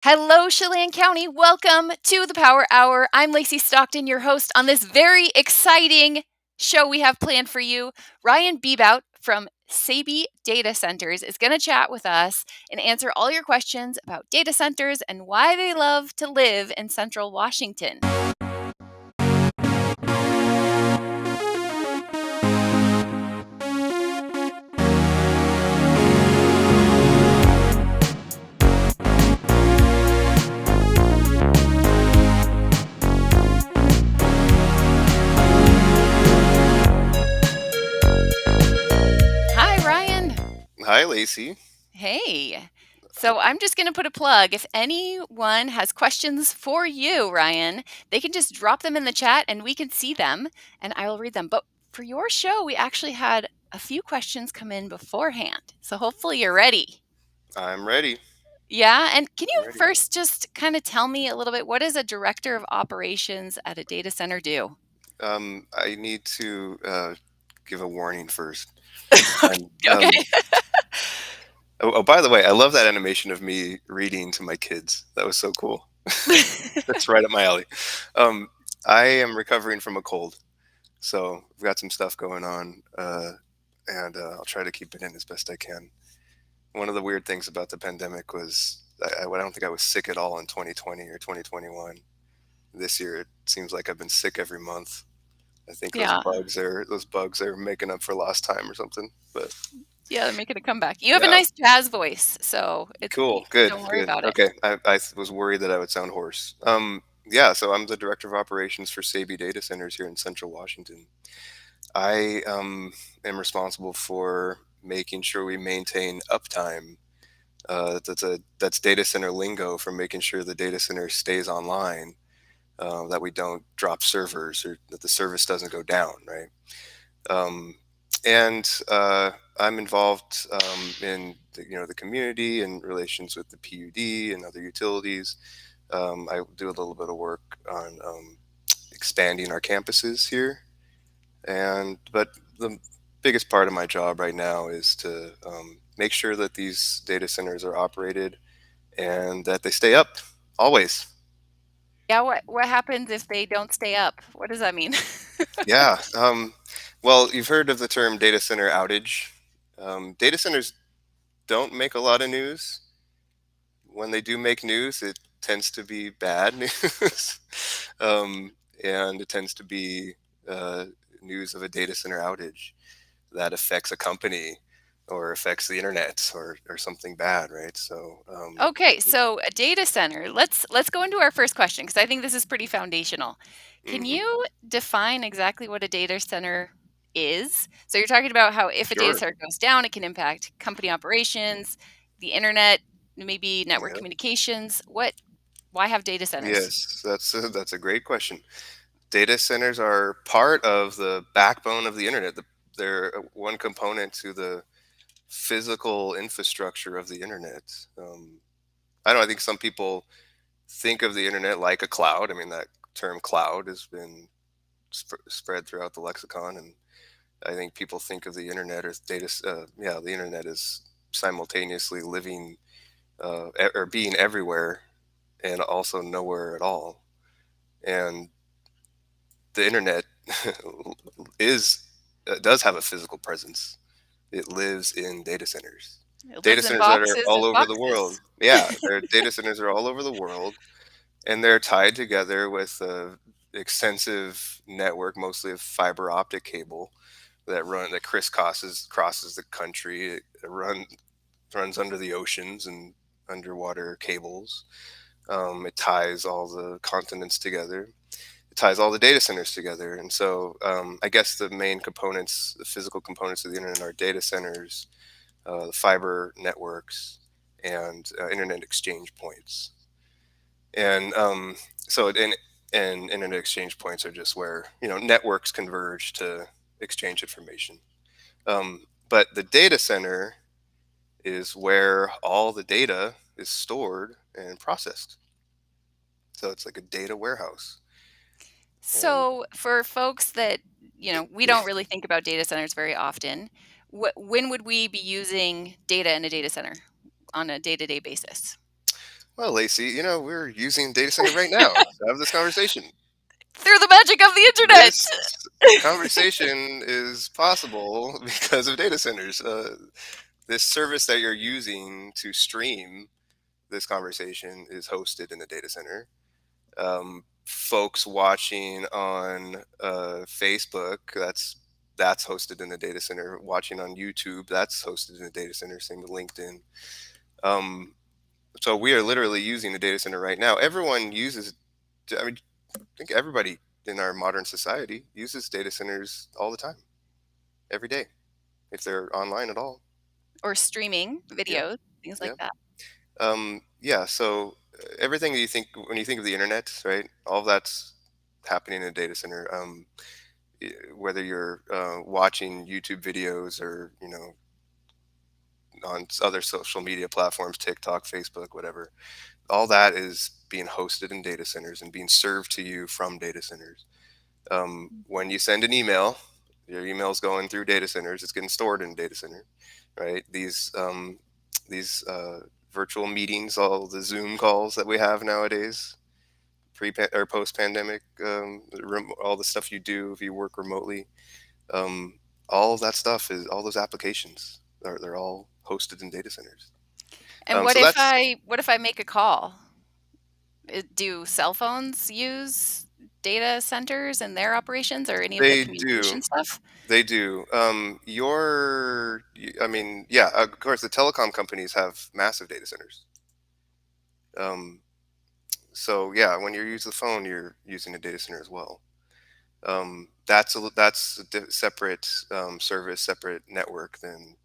Hello, Chelan County. Welcome to the Power Hour. I'm Lacy Stockton, your host on this very exciting show we have planned for you. Ryan Beebout from Sabey Data Centers is going to chat with us and answer all your questions about data centers and why they love to live in Central Washington. Hi, Ryan. Hi, Lacey. Hey. So I'm just going to put a plug. If anyone has questions for you, Ryan, they can just drop them in the chat and we can see them and I will read them. But for your show, we actually had a few questions come in beforehand. So hopefully you're ready. I'm ready. Yeah. And can I'm you ready. first just kind of tell me a little bit, what does a director of operations at a data center do? I need to give a warning first. I'm, Okay. by the way, I love that animation of me reading to my kids. That was so cool. That's right up my alley. Um, I am recovering from a cold, so I've got some stuff going on, and I'll try to keep it in as best I can. One of the weird things about the pandemic was I don't think I was sick at all in 2020 or 2021. This year, it seems like I've been sick every month. I think Yeah. those bugs are making up for lost time or something. But Yeah, they're making a comeback. You have a yeah, nice jazz voice, so cool, good, don't worry good. about it. Okay, I was worried that I would sound hoarse. Yeah, so I'm the director of operations for Sabey Data Centers here in Central Washington. I am responsible for making sure we maintain uptime. That's data center lingo for making sure the data center stays online, that we don't drop servers or that the service doesn't go down, right? um, and I'm involved in the community and relations with the PUD and other utilities. I do a little bit of work on expanding our campuses here, and but the biggest part of my job right now is to make sure that these data centers are operated and that they stay up always. Yeah, what happens if they don't stay up? What does that mean? Yeah. Well, you've heard of the term data center outage. Data centers don't make a lot of news. When they do make news, it tends to be bad news, and it tends to be uh, news of a data center outage that affects a company or affects the internet or something bad, right? So, Okay, so a data center. Let's go into our first question because I think this is pretty foundational. Can mhm, you define exactly what a data center is? So you're talking about how if a data sure. center goes down, it can impact company operations, the internet, maybe network Yeah. communications. Why have data centers? Yes, that's a great question. Data centers are part of the backbone of the internet. They're one component to the physical infrastructure of the internet. I don't know, I think some people think of the internet like a cloud. I mean, that term cloud has been spread throughout the lexicon, and I think people think of the internet as yeah, the internet is simultaneously living or being everywhere and also nowhere at all. And the internet is does have a physical presence. It lives in data centers. It Data lives in centers that are boxes all and over the world. boxes. Yeah, their data centers are all over the world, and they're tied together with a extensive network, mostly of fiber optic cable that crosses the country. It runs under the oceans and underwater cables. It ties all the continents together. It ties all the data centers together. And so, I guess the main components, the physical components of the internet, are data centers, the fiber networks, and internet exchange points. And and internet exchange points are just where networks converge to exchange information. But the data center is where all the data is stored and processed. So it's like a data warehouse. And So for folks that, we don't really think about data centers very often, when would we be using data in a data center on a day-to-day basis? Well, Lacey, we're using data center right now to have this conversation. Through the magic of the internet. This conversation is possible because of data centers. This service that you're using to stream this conversation is hosted in a data center. Folks watching on Facebook, that's hosted in a data center. Watching on YouTube, that's hosted in a data center. Same with LinkedIn. Um, so we are literally using a data center right now. Everyone uses. I mean, I think everybody in our modern society uses data centers all the time, every day, if they're online at all. Or streaming Yeah, videos, things yeah, like that. yeah. So everything that you think when you think of the internet, right? All of that's happening in a data center. Whether you're watching YouTube videos or on other social media platforms, TikTok, Facebook, whatever, all that is being hosted in data centers and being served to you from data centers. When you send an email, your email's going through data centers. It's getting stored in a data center, right? These virtual meetings, all the Zoom calls that we have nowadays, pre or post pandemic, all the stuff you do if you work remotely, um, all of that stuff is all those applications. They're all hosted in data centers. And what So if that's I make a call? Do cell phones use data centers in their operations or any of the they do. communication stuff? They do. I mean, yeah, of course, the telecom companies have massive data centers. Um, so yeah, when you use the phone, you're using a data center as well. That's a separate service, separate network than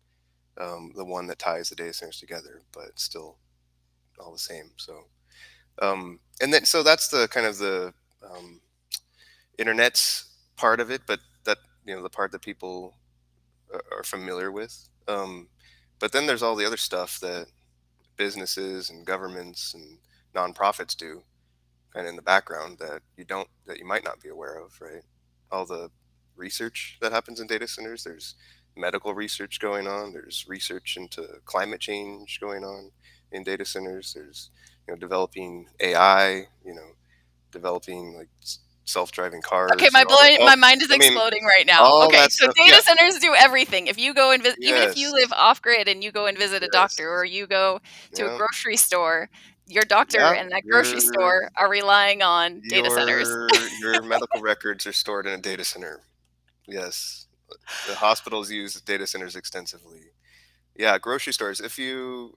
the one that ties the data centers together, but still all the same. So, and then so that's the kind of the um, internet's part of it, but that the part that people are familiar with. But then there's all the other stuff that businesses and governments and nonprofits do, kind of in the background that you might not be aware of, right? All the research that happens in data centers. There's medical research going on. There's research into climate change going on in data centers. There's developing AI. Developing like self-driving Okay, cars and all. my mind is I mean, exploding right now. all Okay, that so stuff. Yeah. data centers do everything. If you go and visit, even if you live Yes. off grid and you go and visit a doctor Yes. or you go to a Yeah. grocery store, your doctor Yeah. and that grocery Your store are relying on data centers. your medical records are stored in a data center. Yes. The hospitals use data centers extensively. Yeah, grocery stores. If you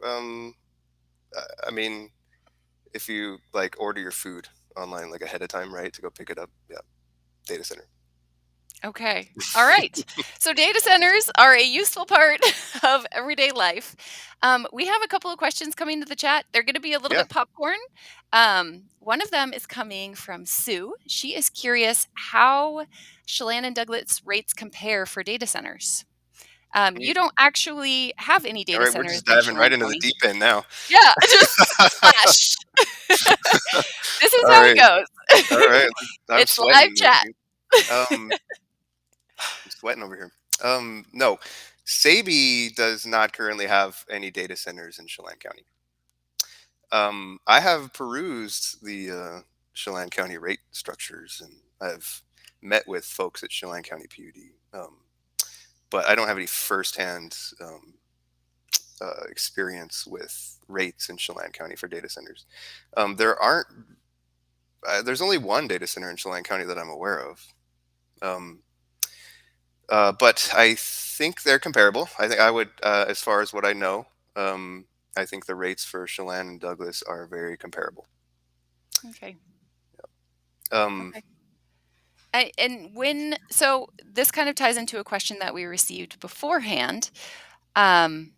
I mean, if you like order your food online like ahead of time, right, to go pick it up, yeah, data center. Okay. All right. So data centers are a useful part of everyday life. We have a couple of questions coming to the chat. They're going to be a little Yeah. bit popcorn. One of them is coming from Sue. She is curious how Chelan and Douglas rates compare for data centers. You Ye- don't actually have any All data right, we're centers just in diving right Chelan into the County. deep end now. Yeah, just splash. This is All how it right. All goes. right. I'm It's live sweating, chat. Lacey. Um, I'm sweating over here. No, Sabey does not currently have any data centers in Chelan County. I have perused the Chelan County rate structures, and I've met with folks at Chelan County PUD, but I don't have any firsthand experience with rates in Chelan County for data centers. There aren't. There's only one data center in Chelan County that I'm aware of. Um, but I think they're comparable. I think I would, as far as what I know, I think the rates for Chelan and Douglas are very comparable. Okay. Um, Okay. And when so this kind of ties into a question that we received beforehand, um,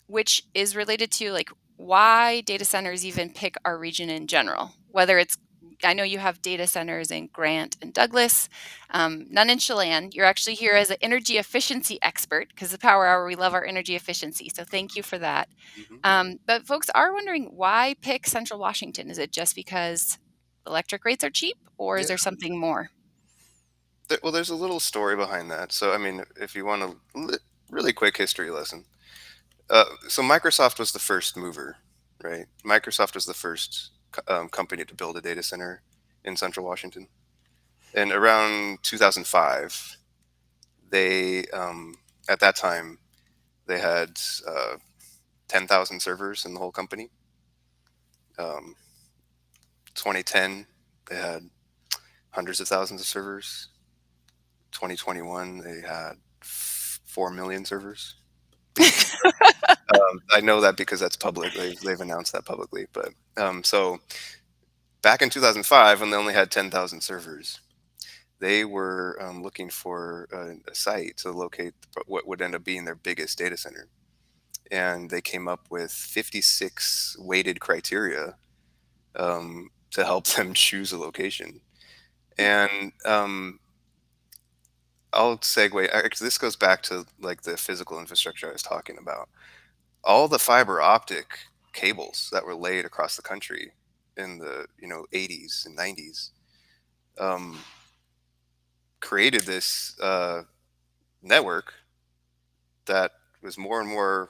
which is related to like why data centers even pick our region in general. Whether it's I know you have data centers in Grant and Douglas, none in Chelan. You're actually here as an energy efficiency expert because the Power Hour we love our energy efficiency. So thank you for that. mhm. But folks are wondering why pick Central Washington. Is it just because electric rates are cheap, or is Yeah. there something more? Well, there's a little story behind that. So, I mean, if you want a really quick history lesson, so Microsoft was the first mover right? Microsoft was the first company to build a data center in Central Washington, and around 2005, they at that time they had 10,000 servers in the whole company. 2010, they had hundreds of thousands of servers. 2021, they had 4 million servers. I know that because that's public. They've announced that publicly. But so back in 2005, when they only had 10,000 servers, they were looking for a site to locate what would end up being their biggest data center. And they came up with 56 weighted criteria to help them choose a location. And I'll segue. This goes back to like the physical infrastructure I was talking about. All the fiber optic cables that were laid across the country in the 80s and 90s um, created this network that was more and more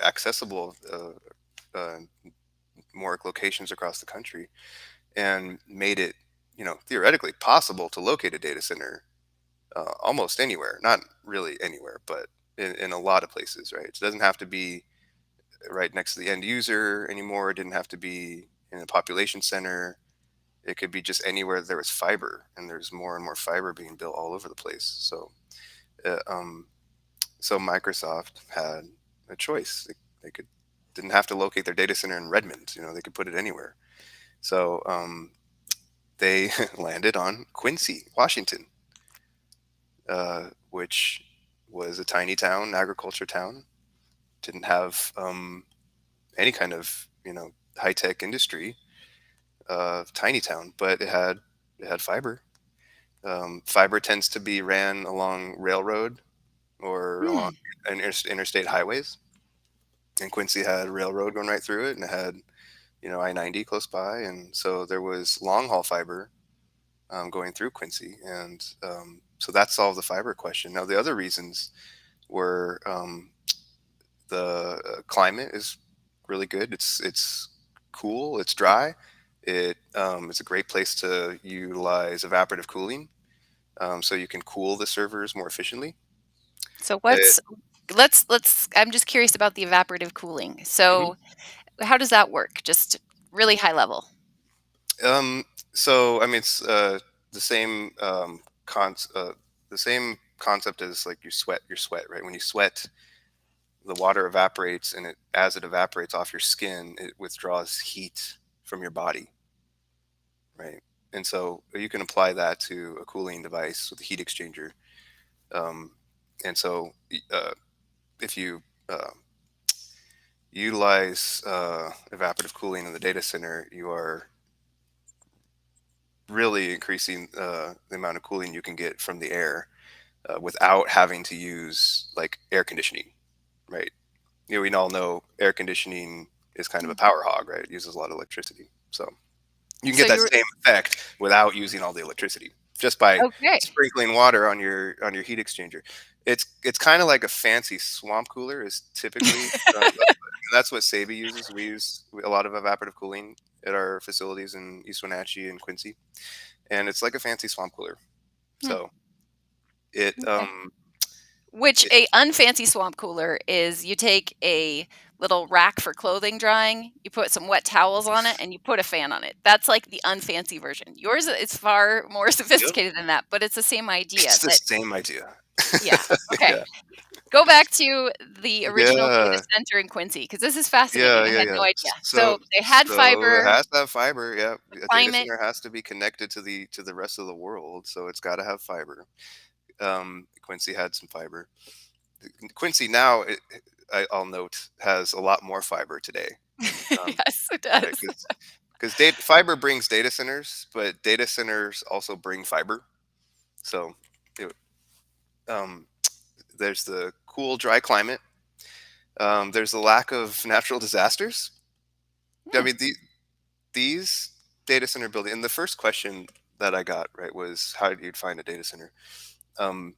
accessible, more locations across the country, and made it theoretically possible to locate a data center almost anywhere. Not really anywhere, but in a lot of places. Right? It doesn't have to be right next to the end user anymore. It didn't have to be in a population center. It could be just anywhere there was fiber, and there's more and more fiber being built all over the place. Uh, um, so Microsoft had a choice. They could didn't have to locate their data center in Redmond. They could put it anywhere. So they landed on Quincy, Washington, which was a tiny town, agriculture town. Didn't have any kind of high tech industry. Tiny town, but it had fiber. Fiber tends to be ran along railroad or along Hmm. interstate highways, and Quincy had railroad going right through it, and it had I-90 close by, and so there was long haul fiber going through Quincy, and so that solved the fiber question. Now the other reasons were the climate is really good. It's cool. It's dry. It's a great place to utilize evaporative cooling, so you can cool the servers more efficiently. So It, let's I'm just curious about the evaporative cooling. Mhm. So how does that work? Just really high level. um, so I mean, it's the same the same concept as like your sweat, right? When you sweat, the water evaporates, and as it evaporates off your skin, it withdraws heat from your body, right? And so you can apply that to a cooling device with a heat exchanger. Um, and so if you utilize evaporative cooling in the data center, you are really increasing the amount of cooling you can get from the air without having to use like air conditioning, right? We all know air conditioning is kind of a Mm. power hog, right? It uses a lot of electricity. So you can So get that you're same effect without using all the electricity just by okay. sprinkling water on your heat exchanger. It's kind of like a fancy swamp cooler is typically that's what Sabey uses. We use a lot of evaporative cooling at our facilities in East Wenatchee and Quincy, and it's like a fancy swamp cooler. Hmm, So it okay. Which it a unfancy swamp cooler is you take a little rack for clothing drying, you put some wet towels on it, and you put a fan on it. That's like the unfancy version. Yours is far more yep, sophisticated than that, but it's the same idea it's the that same idea. yeah. Okay. Yeah, Go back to the original data yeah. center in Quincy because this is Yeah, fascinating. I yeah, had yeah. no idea. So, So they had so it fiber, has to have fiber. Yeah, the a data climate. center has to be connected to the rest of the world, so it's got to have fiber. Quincy had some fiber. Quincy now, I'll note, has a lot more fiber today. Um, Yes, it right, does. because fiber brings data centers, but data centers also bring fiber. So, it, um, there's the cool, dry climate. There's the lack of natural disasters. I Hmm. mean, these data center building, and the first question that I got right was how do you find a data center. um,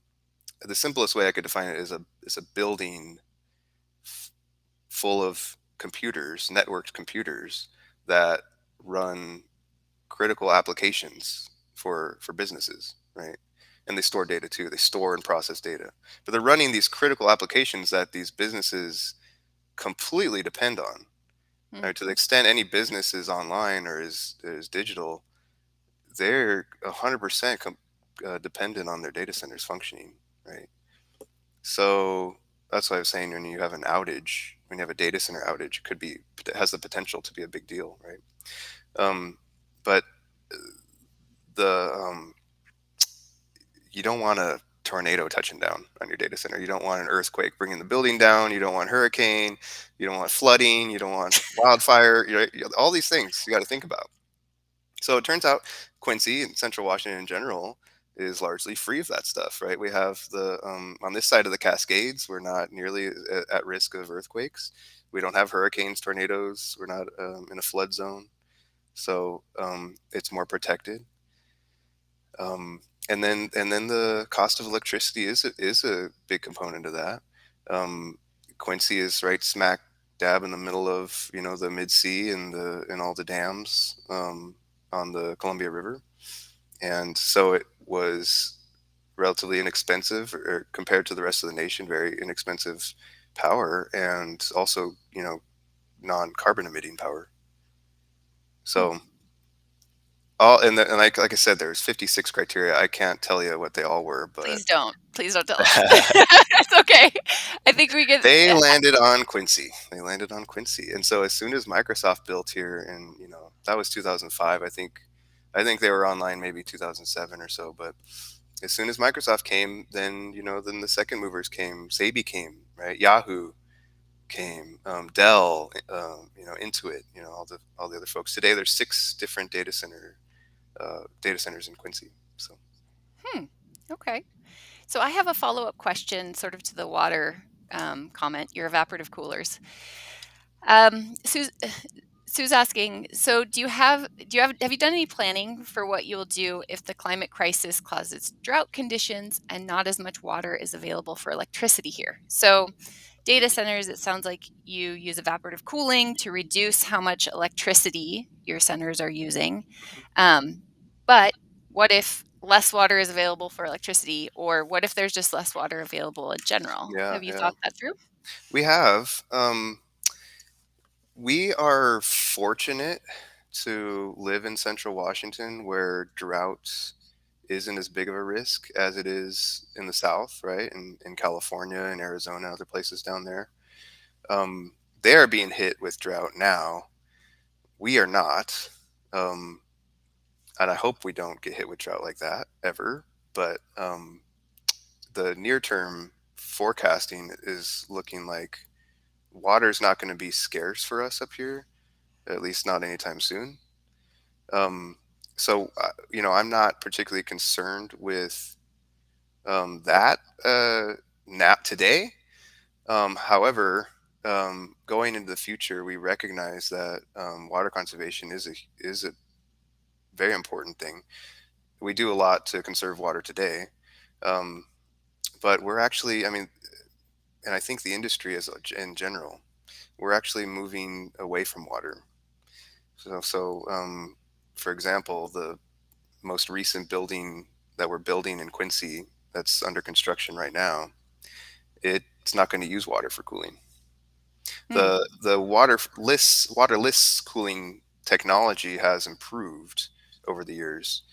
the simplest way I could define it is a building full of computers, networked computers that run critical applications for businesses, right? And they store data too. They store and process data, but they're running these critical applications that these businesses completely depend on. Hmm. Right? To the extent any business is online or is digital, they're 100% dependent on their data centers functioning, right? So that's why I was saying when you have an outage, when you have a data center outage, it has the potential to be a big deal, right? But the you don't want a tornado touching down on your data center. You don't want an earthquake bringing the building down. You don't want hurricane. You don't want flooding. You don't want wildfire. All these things you got to think about. So it turns out Quincy and Central Washington in general is largely free of that stuff, right? We have the on this side of the Cascades, we're not nearly at risk of earthquakes. We don't have hurricanes, tornadoes. We're not in a flood zone, so it's more protected. Um, and then the cost of electricity is a big component of that. Um, Quincy is right smack dab in the middle of the mid sea and all the dams on the Columbia River, and so it was relatively inexpensive or compared to the rest of the nation, very inexpensive power, and also non-carbon emitting power. Hmm. So and like I said, there's 56 criteria. I can't tell you what they all were, but Please don't. Please don't tell us. It's okay. I think we could. they landed on Quincy. They landed on Quincy. And so as soon as Microsoft built here, and that was 2005, I think they were online maybe 2007 or so, but as soon as Microsoft came, then the second movers came. Sabey came, right? Yahoo came, Dell, Intuit, all the other folks. Today there's 6 different data centers in Quincy. So Hmm. Okay. So I have a follow-up question, sort of to the water comment. Your evaporative coolers. Sue's, Sue's asking. So have you done any planning for what you'll do if the climate crisis causes drought conditions and not as much water is available for electricity here? So data centers, it sounds like you use evaporative cooling to reduce how much electricity your centers are using. Um, but what if less water is available for electricity, or what if there's just less water available in general? yeah, Have you yeah, thought that through? we have. We are fortunate to live in Central Washington where drought isn't as big of a risk as it is in the South, right? In California and Arizona, other places down there. They are being hit with drought now. We are not. Um, and I hope we don't get hit with drought like that ever. But the near term forecasting is looking like water's not going to be scarce for us up here, at least not anytime soon. Um, so I'm not particularly concerned with that now today. However, going into the future, we recognize that water conservation is a very important thing. We do a lot to conserve water today, um, but we're actually, I mean, and I think the industry is in general, we're actually moving away from water. So, for example, the most recent building that we're building in Quincy that's under construction right now, it's not going to use water for cooling. Hmm. The waterless cooling technology has improved over the years.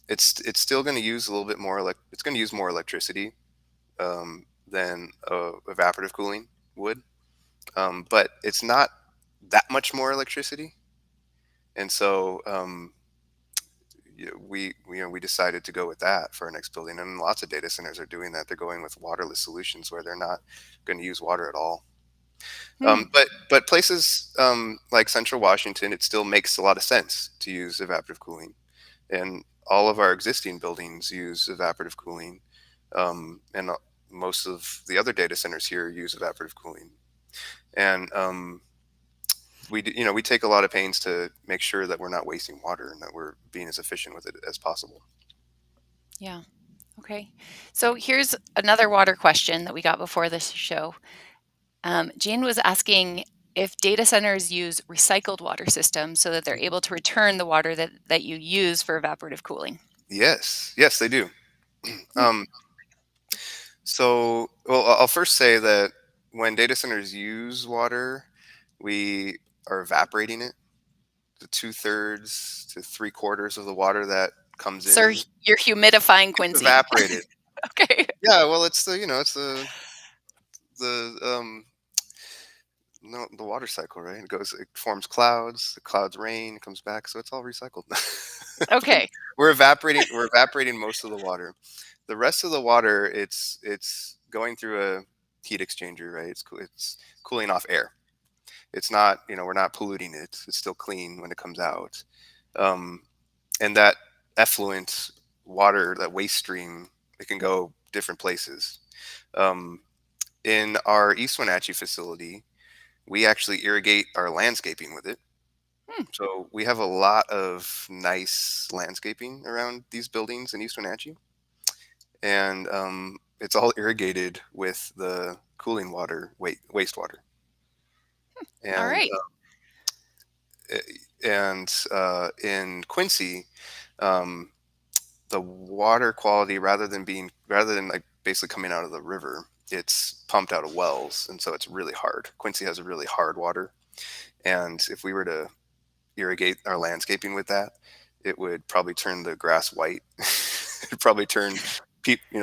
It's still going to use a little bit more it's going to use more electricity than evaporative cooling would, but it's not that much more electricity. And so we decided to go with that for our next building, and lots of data centers are doing that. They're going with waterless solutions where they're not going to use water at all. Hmm. But places like Central Washington, it still makes a lot of sense to use evaporative cooling, and all of our existing buildings use evaporative cooling, and most of the other data centers here use evaporative cooling, and we take a lot of pains to make sure that we're not wasting water and that we're being as efficient with it as possible. Yeah. Okay. So here's another water question that we got before this show. Jean was asking if data centers use recycled water systems so that they're able to return the water that you use for evaporative cooling. Yes, yes, they do. Hmm. Um, well, I'll first say that when data centers use water, we are evaporating it. The 2/3 to 3/4 of the water that comes So in, you're humidifying it's Quincy. evaporated. Okay. Yeah, well, it's the no, the water cycle, right? It forms clouds, the clouds rain, it comes back, so it's all recycled. But Okay. we're evaporating most of the water. The rest of the water, it's going through a heat exchanger, right? It's cooling off air. It's not, we're not polluting it. It's still clean when it comes out. Um, and that effluent water, that waste stream, it can go different places. Um, in our East Wenatchee facility, we actually irrigate our landscaping with it. Hmm. So we have a lot of nice landscaping around these buildings in East Wenatchee, and it's all irrigated with the cooling water, wastewater, All and right. in Quincy, um, the water quality, rather than like basically coming out of the river, it's pumped out of wells, and so it's really hard. Quincy has a really hard water, and if we were to irrigate our landscaping with that, it would probably turn the grass white. It'd probably turn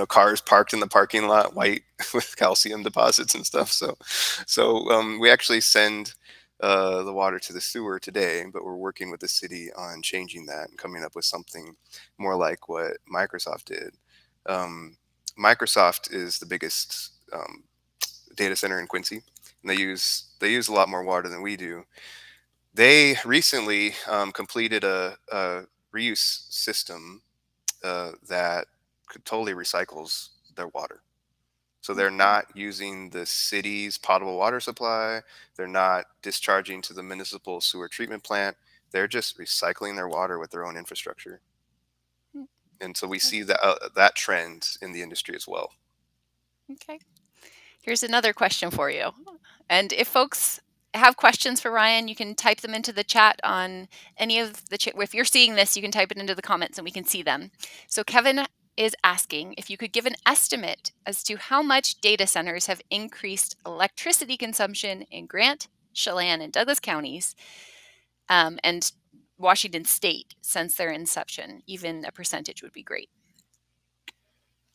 cars parked in the parking lot white with calcium deposits and stuff. So we actually send the water to the sewer today, but we're working with the city on changing that and coming up with something more like what Microsoft did. Um, Microsoft is the biggest data center in Quincy, and they use a lot more water than we do. They recently completed a reuse system that totally recycles their water. So they're not using the city's potable water supply. They're not discharging to the municipal sewer treatment plant. They're just recycling their water with their own infrastructure. Hmm. And so we see that trend in the industry as well. Okay. Here's another question for you. And if folks have questions for Ryan, you can type them into the chat on any of the chat. If you're seeing this, you can type it into the comments and we can see them. So Kevin is asking if you could give an estimate as to how much data centers have increased electricity consumption in Grant, Chelan, and Douglas counties, and Washington State since their inception. Even a percentage would be great.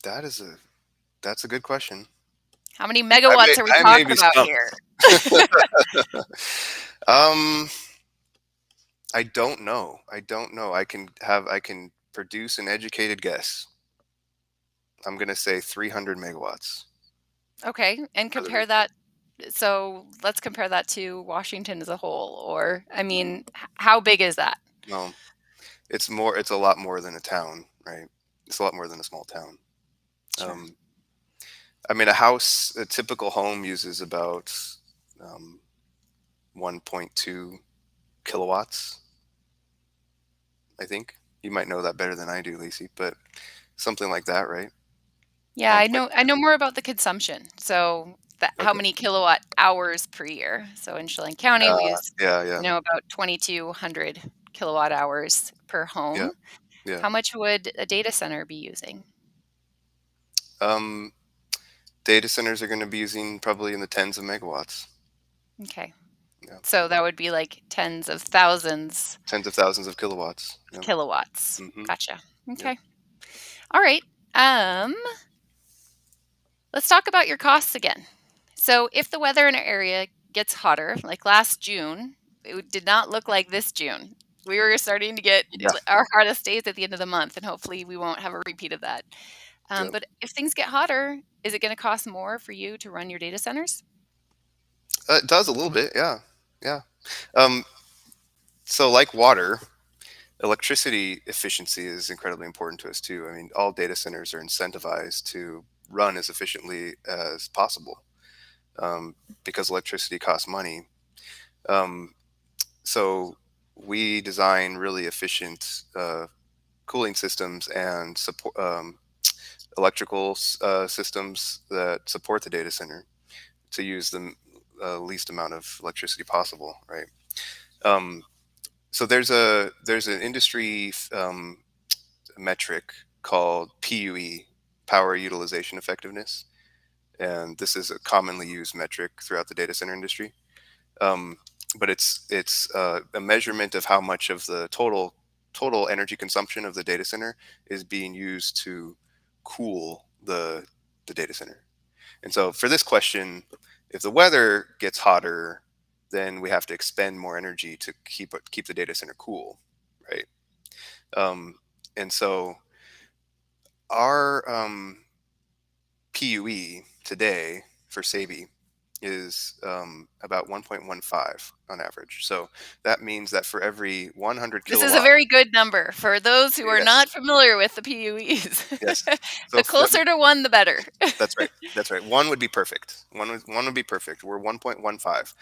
That is a that's a good question. How many I may megawatts are we I may talking be about stumped. here? um, I don't know. I can produce an educated guess. I'm gonna say 300 megawatts Okay, and for the compare region. that. So let's compare that to Washington as a whole, or I mean, how big is that? No, it's more. It's a lot more than a town, right? It's a lot more than a small town. Sure. Um, I mean, a typical home uses about um, 1.2 kilowatts. I think you might know that better than I do, Lacey, but something like that, right? Yeah, One I point. know. I know more about the consumption. So how Okay. many kilowatt hours per year? So in Chelan County, we use Yeah, yeah, about 2,200 kilowatt hours per yeah, home. yeah. How much would a data center be using? Um, Data centers are going to be using probably in the tens of megawatts. Okay, Yeah, so that would be like tens of thousands tens of thousands of kilowatts. of Yeah. kilowatts. Hmm. Gotcha. Yep. Okay. All right. Um, let's talk about your costs again. So, if the weather in our area gets hotter, like last June, did not look like this June. We were starting to get Yeah. our hottest days at the end of the month, and hopefully, we won't have a repeat of that. Yep. But if things get hotter, is it going to cost more for you to run your data centers? It does a little bit. Yeah. Yeah. Um, so, like water, electricity efficiency is incredibly important to us too. I mean, all data centers are incentivized to run as efficiently as possible um, because electricity costs money. Um, so, we design really efficient cooling systems and support electrical systems that support the data center to use them least amount of electricity possible, right? Um, so there's an industry metric called PUE, power utilization effectiveness, and this is a commonly used metric throughout the data center industry. Um, but it's a measurement of how much of the total energy consumption of the data center is being used to cool the data center. And so for this question, if the weather gets hotter, then we have to expend more energy to keep the data center cool, right? Um, and so our PUE today for Sabey is about 1.15 on average. So that means that for every 100 This is a kilowatt, very good number for those who are yes, not familiar with the PUEs. yes. So The closer to 1, the better. that's right. That's right. One would be perfect. One would be perfect. We're 1.15.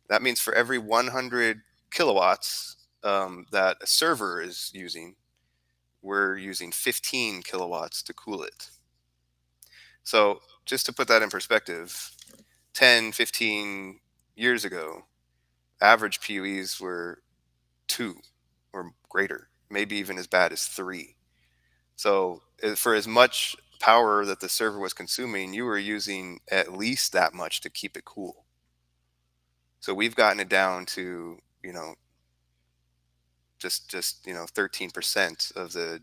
That means for every 100 kilowatts that a server is using, we're using 15 kilowatts to cool it. So just to put that in perspective, 10, 15 years ago, average PUEs were 2 or greater, maybe even as bad as 3. So for as much power that the server was consuming, you were using at least that much to keep it cool. So we've gotten it down to, just 13% of the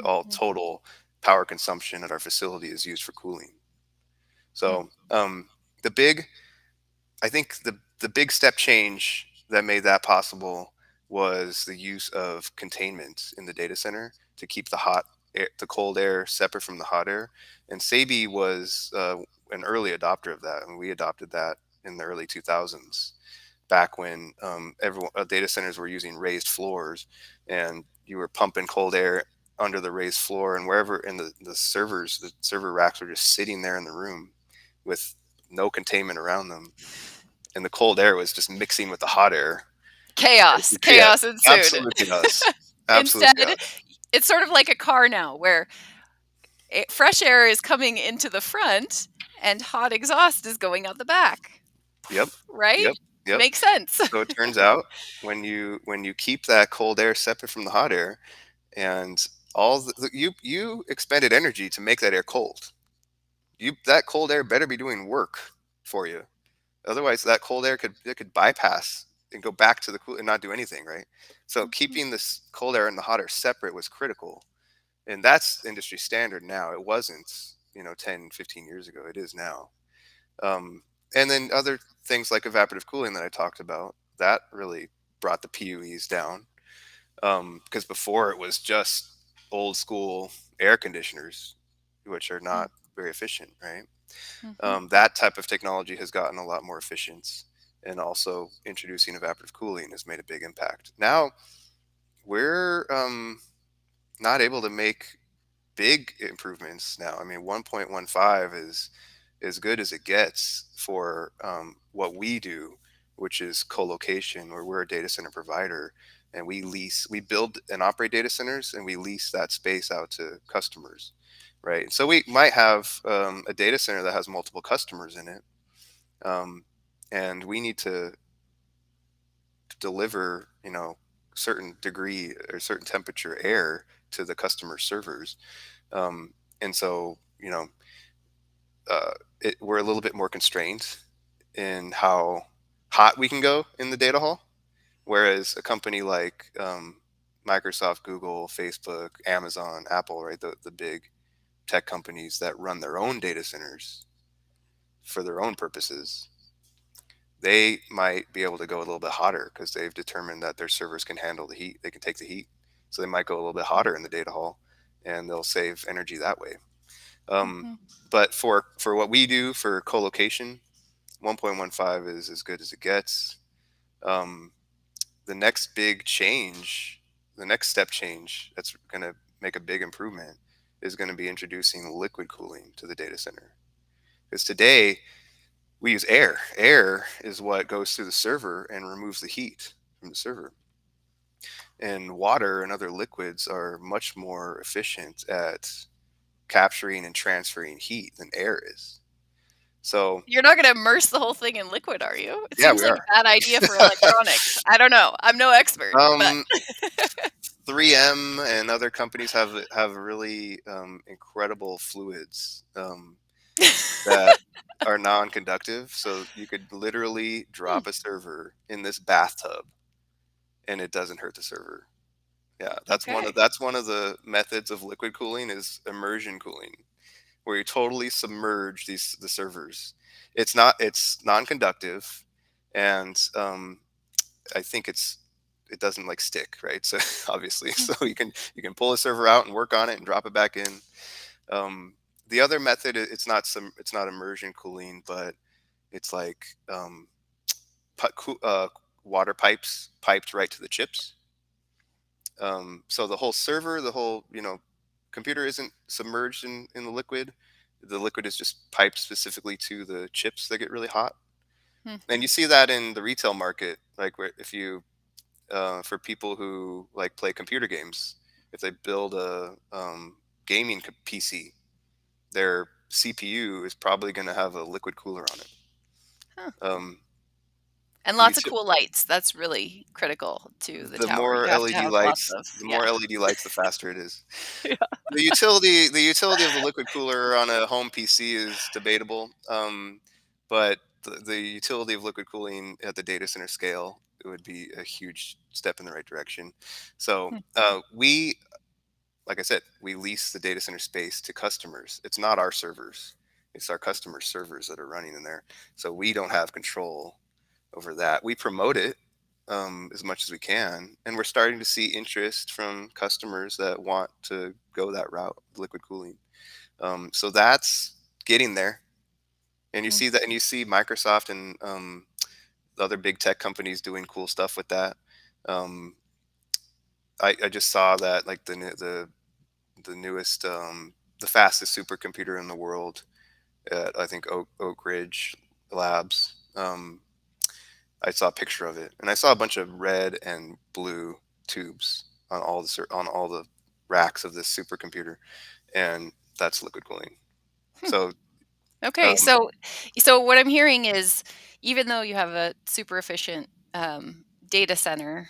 all Mhm, total power consumption at our facility is used for cooling. mm, So the big I think the big step change that made that possible was the use of containment in the data center to keep the cold air separate from the hot air. And Sabey was an early adopter of that, and we adopted that in the early 2000s, back when everyone data centers were using raised floors, and you were pumping cold air under the raised floor, and wherever in the server racks were just sitting there in the room with no containment around them, and the cold air was just mixing with the hot air. chaos. Yeah, Chaos ensued. absolutely us. Instead, Absolutely us. it's sort of like a car now where fresh air is coming into the front and hot exhaust is going out the back. Yep, Right? yep, yep. Makes sense. So it turns out when you keep that cold air separate from the hot air, and you expended energy to make that air cold. That cold air better be doing work for you. Otherwise, that cold air could bypass and go back to the cool and not do anything, right? So Mhm, keeping this cold air and the hot air separate was critical. And that's industry standard now. It wasn't, 10, 15 years ago. It is now. And then other things like evaporative cooling that I talked about, that really brought the PUEs down. Because before it was just old school air conditioners, which are mm, not very efficient, right? mhm, That type of technology has gotten a lot more efficient, and also introducing evaporative cooling has made a big impact. Now we're not able to make big improvements now. I mean, 1.15 is as good as it gets for what we do, which is co-location, where we're a data center provider, and we build and operate data centers, and we lease that space out to customers, right? And so we might have a data center that has multiple customers in it, um, and we need to deliver, certain degree or certain temperature air to the customer servers. And so, uh, we're a little bit more constrained in how hot we can go in the data hall, whereas a company like Microsoft, Google, Facebook, Amazon, Apple, right, the big tech companies that run their own data centers for their own purposes, they might be able to go a little bit hotter because they've determined that their servers can handle the heat. They can take the heat. So they might go a little bit hotter in the data hall, and they'll save energy that way. Um, mhm, but for what we do for co-location, 1.15 is as good as it gets. Um, the next big change, the next step change that's going to make a big improvement is going to be introducing liquid cooling to the data center. Because today we use air. Air is what goes through the server and removes the heat from the server. And water and other liquids are much more efficient at capturing and transferring heat than air is. So You're not gonna immerse the whole thing in liquid, are you? It yeah, seems we like are. a bad idea for electronics. I don't know. I'm no expert, but um, 3M and other companies have really incredible fluids that are non-conductive. So you could literally Hmm, drop a server in this bathtub, and it doesn't hurt the server. Yeah, okay. that's one of the methods of liquid cooling is immersion cooling, where you totally submerge the servers. It's non-conductive, and I think it doesn't like stick, right? So obviously, Hmm, so you can pull a server out and work on it and drop it back in. Um, the other method, it's not immersion cooling, but it's like water pipes piped right to the chips. So the whole server, the whole computer isn't submerged in the liquid. The liquid is just piped specifically to the chips that get really hot. hmm, And you see that in the retail market, like where if you for people who like play computer games, if they build a gaming PC, their CPU is probably going to have a liquid cooler on it. huh. Um, And the lots of uti- cool lights. That's really critical to the the tower. more You have to LED have lots lights, of the yeah. more LED lights, the faster it is. Yeah. The utility of the liquid cooler on a home PC is debatable, but the utility of liquid cooling at the data center scale, it would be a huge step in the right direction. So Hmm, like I said, we lease the data center space to customers. It's not our servers; it's our customers' servers that are running in there. So we don't have control over that. We promote it as much as we can, and we're starting to see interest from customers that want to go that route, liquid cooling. So that's getting there, and you hmm. see that, and you see Microsoft and the other big tech companies doing cool stuff with that. Um, I just saw that like the newest, the fastest supercomputer in the world at I think Oak Ridge Labs. I saw a picture of it, and I saw a bunch of red and blue tubes on all the racks of this supercomputer, and that's liquid cooling. So, Okay, um, so what I'm hearing is even though you have a super efficient data center,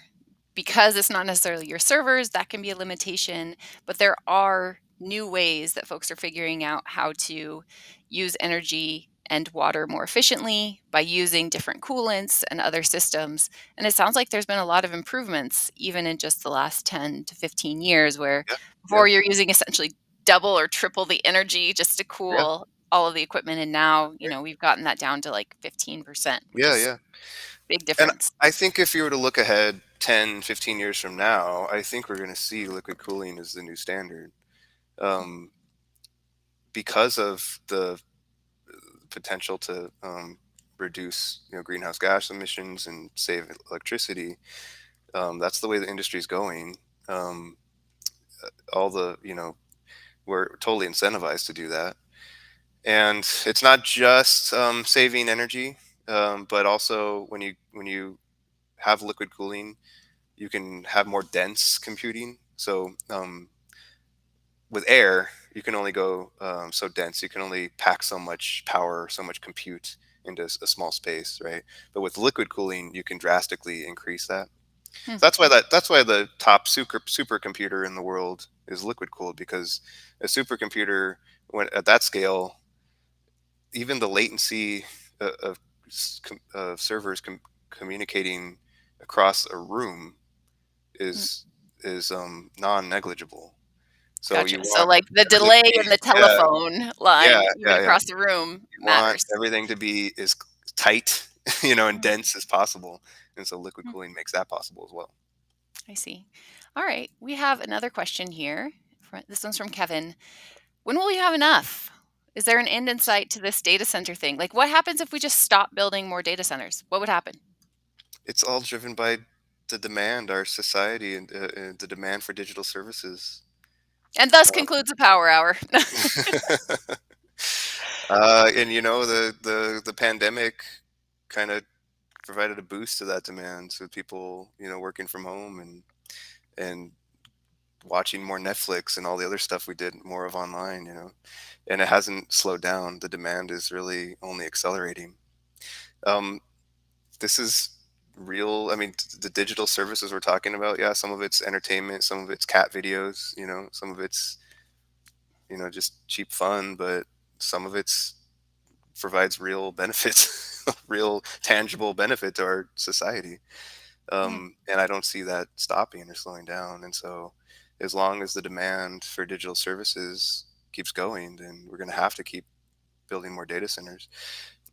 because it's not necessarily your servers, that can be a limitation. But there are new ways that folks are figuring out how to use energy and water more efficiently by using different coolants and other systems. And it sounds like there's been a lot of improvements even in just the last 10 to 15 years, where yeah, yeah, before you're using essentially double or triple the energy just to yeah, cool all of the equipment. And now, we've gotten that down to like 15%, which yeah, is yeah. big And difference. I think if you were to look ahead 10, 15 years from now, I think we're going to see liquid cooling as the new standard, um, because of the potential to reduce greenhouse gas emissions and save electricity. That's the way the industry is going. Um, all the we're totally incentivized to do that, and it's not just saving energy, but also when you have liquid cooling, you can have more dense computing. So with air, you can only go so dense. You can only pack so much power, so much compute into a small space, right? But with liquid cooling, you can drastically increase that. Hmm, So that's why the top supercomputer in the world is liquid cooled, because a supercomputer, when at that scale, even the latency of servers communicating across a room hmm. is non-negligible. So Gotcha. you So, want like, the everything delay to in be, the yeah, telephone yeah, line, even yeah, yeah. across the room, You want matters. everything to be as tight, and Mm, dense as possible, and so liquid mm, cooling makes that possible as well. I see. All right. We have another question here. This one's from Kevin. When will you have enough? Is there an end in sight to this data center thing? Like, what happens if we just stop building more data centers? What would happen? It's all driven by the demand, our society, and the demand for digital services. And thus Um, concludes the power hour. and the pandemic kind of provided a boost to that demand, so people working from home and watching more Netflix and all the other stuff we did more of online, and it hasn't slowed down. The demand is really only accelerating. Um, this is real. I mean, the digital services we're talking about, yeah, some of it's entertainment, some of it's cat videos, some of it's, just cheap fun, but some of it's provides real benefits, real tangible benefit to our society. Yeah. And I don't see that stopping or slowing down. And so, as long as the demand for digital services keeps going, then we're going to have to keep building more data centers,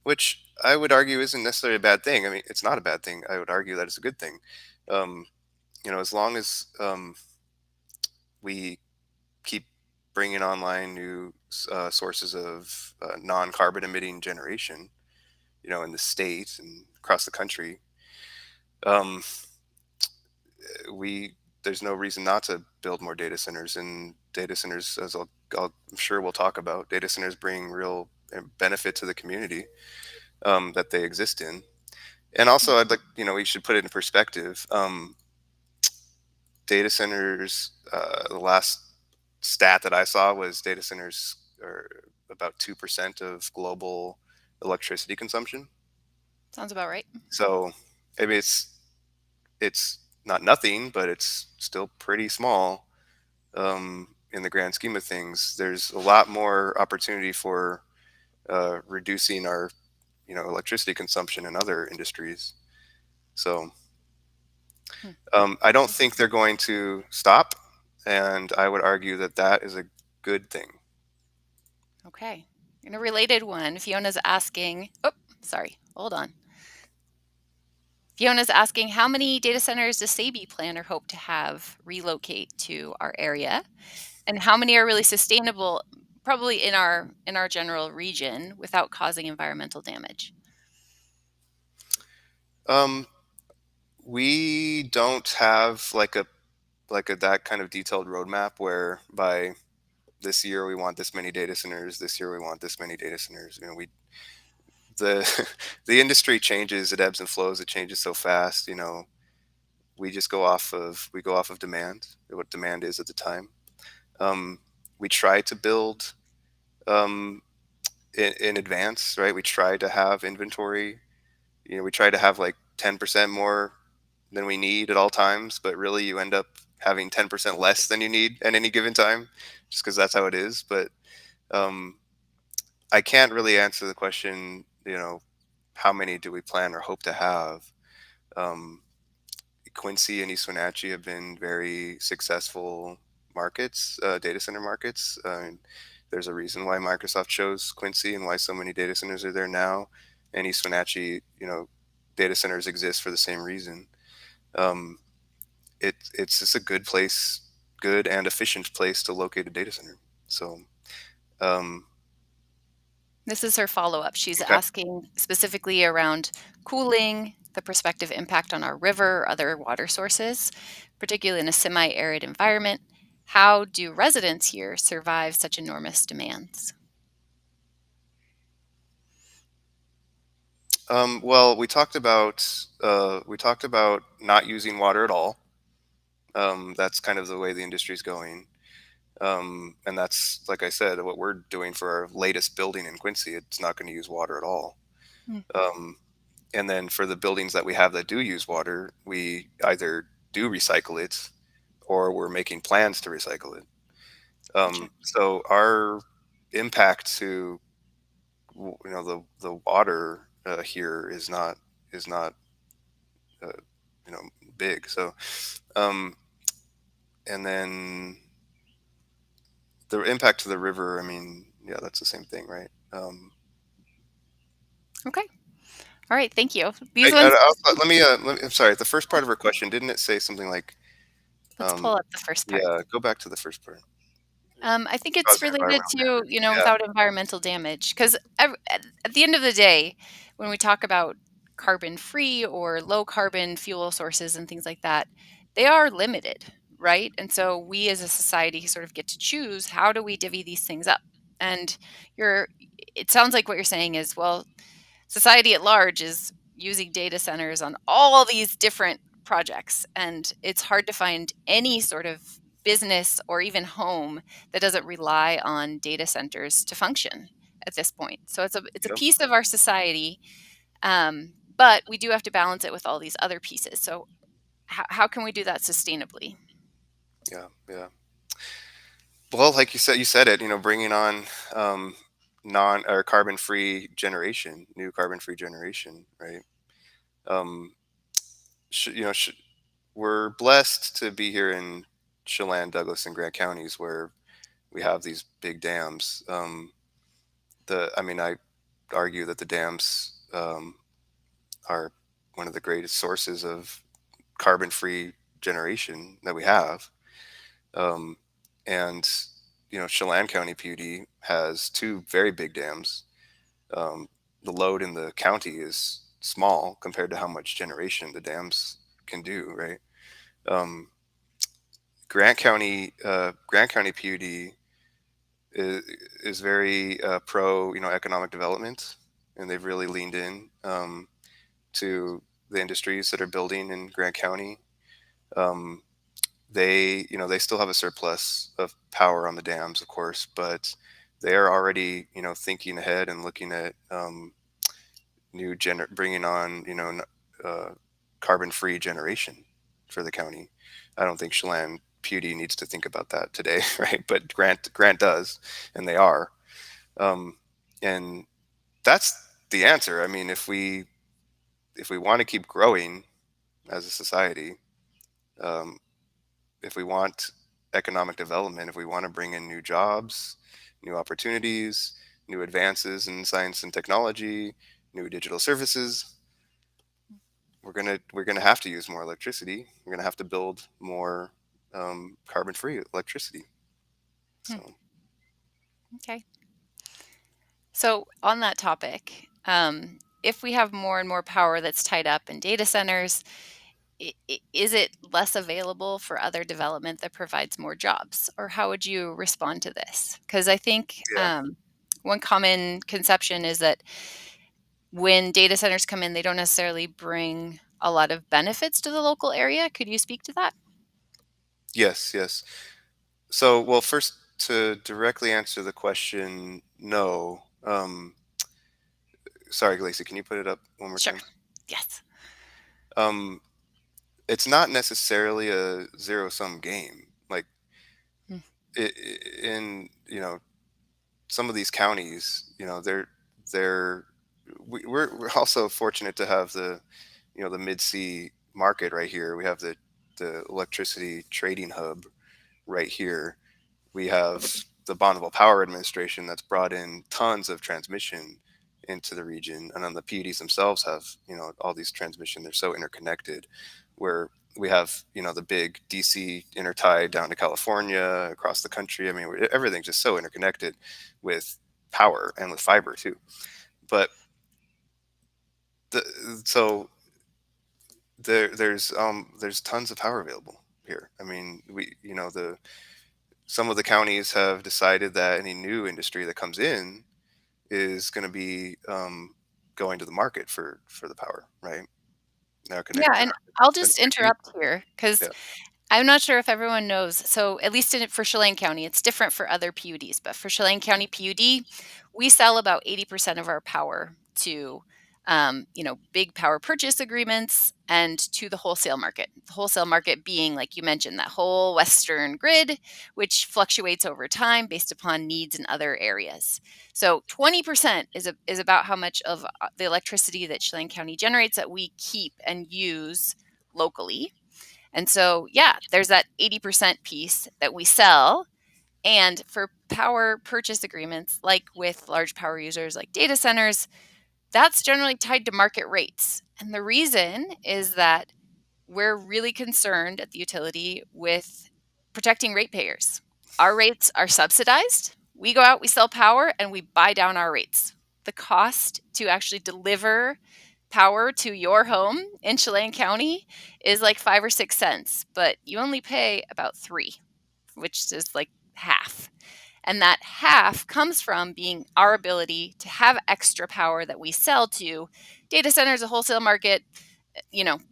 which I would argue isn't necessarily a bad thing. I mean, it's not a bad thing. I would argue that it's a good thing. Um, as long as we keep bringing online new sources of non-carbon emitting generation, in the state and across the country, um, we there's no reason not to build more data centers. And data centers, as I'm sure we'll talk about, data centers bring real benefit to the community that they exist in. And also, I'd like, we should put it in perspective. Data centers, the last stat that I saw was data centers are about 2% of global electricity consumption. Sounds about right. So, I mean, it's not nothing, but it's still pretty small in the grand scheme of things. There's a lot more opportunity for reducing our, electricity consumption in other industries. So Hmm. I don't think they're going to stop, and I would argue that that is a good thing. Okay. In a related one, Fiona's asking, oh, sorry, hold on. Fiona's asking, how many data centers does Sabey plan or hope to have relocate to our area? And how many are really sustainable, probably in our general region without causing environmental damage? Um, we don't have like a that kind of detailed roadmap where by this year we want this many data centers, this year we want this many data centers. The the industry changes, it ebbs and flows, it changes so fast. We go off of demand, what demand is at the time. Um, we try to build um, in advance, right? We try to have inventory. We try to have like 10% more than we need at all times, but really you end up having 10% less than you need at any given time, just because that's how it is. But um, I can't really answer the question, how many do we plan or hope to have? Um, Quincy and East Wenatchee have been very successful markets, data center markets. There's a reason why Microsoft chose Quincy and why so many data centers are there now. And East Wenatchee, data centers exist for the same reason. Um, it's just a good place, good and efficient place to locate a data center. So, um, This is her follow-up. She's okay. asking specifically around cooling, the prospective impact on our river or other water sources, particularly in a semi-arid environment. How do residents here survive such enormous demands? Well, we talked about not using water at all. That's kind of the way the industry is going. And that's, like I said, what we're doing for our latest building in Quincy. It's not going to use water at all. Hmm. Um, and then for the buildings that we have that do use water, we either do recycle it or we're making plans to recycle it. Gotcha. So our impact to the water here is not uh, big. So um, and then the impact to the river, I mean, yeah, that's the same thing, right? Okay. All right. Thank you. I, These I, ones, I'm sorry. The first part of her question, didn't it say something like, let's pull up the first part. yeah, go back to the first part. I think it's Causing related environmental to, damage. Yeah. without environmental damage. Because at the end of the day, when we talk about carbon free or low carbon fuel sources and things like that, they are limited, right? And so we as a society sort of get to choose, how do we divvy these things up? And you're, it sounds like what you're saying is, well, society at large is using data centers on all these different projects, and it's hard to find any sort of business or even home that doesn't rely on data centers to function at this point. So it's a Yep. piece of our society, but we do have to balance it with all these other pieces. So how can we do that sustainably? Yeah. Yeah. Well, like you said it. Bringing on um, non or carbon free generation, new carbon free generation, right? Um, sh- you know, sh- we're blessed to be here in Chelan, Douglas, and Grant counties where we have these big dams. I argue that the dams are one of the greatest sources of carbon-free generation that we have. Um, and Chelan County PUD has two very big dams. Um, the load in the county is small compared to how much generation the dams can do, right? Um, Grant County PUD is, is very pro, economic development, and they've really leaned in to the industries that are building in Grant County. Um, they still have a surplus of power on the dams, of course, but they are already, thinking ahead and looking at bringing on, uh, carbon-free generation for the county. I don't think Chelan PUD needs to think about that today, right? But Grant does, and they are. Um, and that's the answer. I mean, if we want to keep growing as a society, um, if we want economic development, if we want to bring in new jobs, new opportunities, new advances in science and technology, new digital services, we're gonna have to use more electricity. We're gonna have to build more carbon-free electricity. Hmm, So okay. So, on that topic, if we have more and more power that's tied up in data centers, is it less available for other development that provides more jobs? Or how would you respond to this? Because I think yeah, one common conception is that when data centers come in, they don't necessarily bring a lot of benefits to the local area. Could you speak to that? yes, yes. So, well, first, to directly answer the question, no. Sorry, Lacey, can you put it up one more Sure. time? Yes. Um, it's not necessarily a zero-sum game. Like Mm. in some of these counties, they're we're also fortunate to have the mid-sea market right here. We have the electricity trading hub right here. We have the Bonneville Power Administration that's brought in tons of transmission into the region, and then the PUDs themselves have all these transmission. They're so interconnected, where we have the big DC intertie down to California, across the country. I mean, everything's just so interconnected with power and with fiber too. But the, so there's tons of power available here. I mean, we the some of the counties have decided that any new industry that comes in is going to be going to the market for the power, right? Now Yeah, connect. and I'll And just you, interrupt here because yeah, I'm not sure if everyone knows. So, at least for Chelan County, it's different for other PUDs, but for Chelan County PUD, we sell about 80% of our power to, big power purchase agreements and to the wholesale market. The wholesale market being, like you mentioned, that whole Western grid, which fluctuates over time based upon needs in other areas. So, 20% is about how much of the electricity that Chelan County generates that we keep and use locally. And so, yeah, there's that 80% piece that we sell. And for power purchase agreements, like with large power users like data centers, that's generally tied to market rates. And the reason is that we're really concerned at the utility with protecting ratepayers. Our rates are subsidized. We go out, we sell power, and we buy down our rates. The cost to actually deliver power to your home in Chelan County is like 5 or 6 cents, but you only pay about three, which is like half. And that half comes from being our ability to have extra power that we sell to data centers, a wholesale market,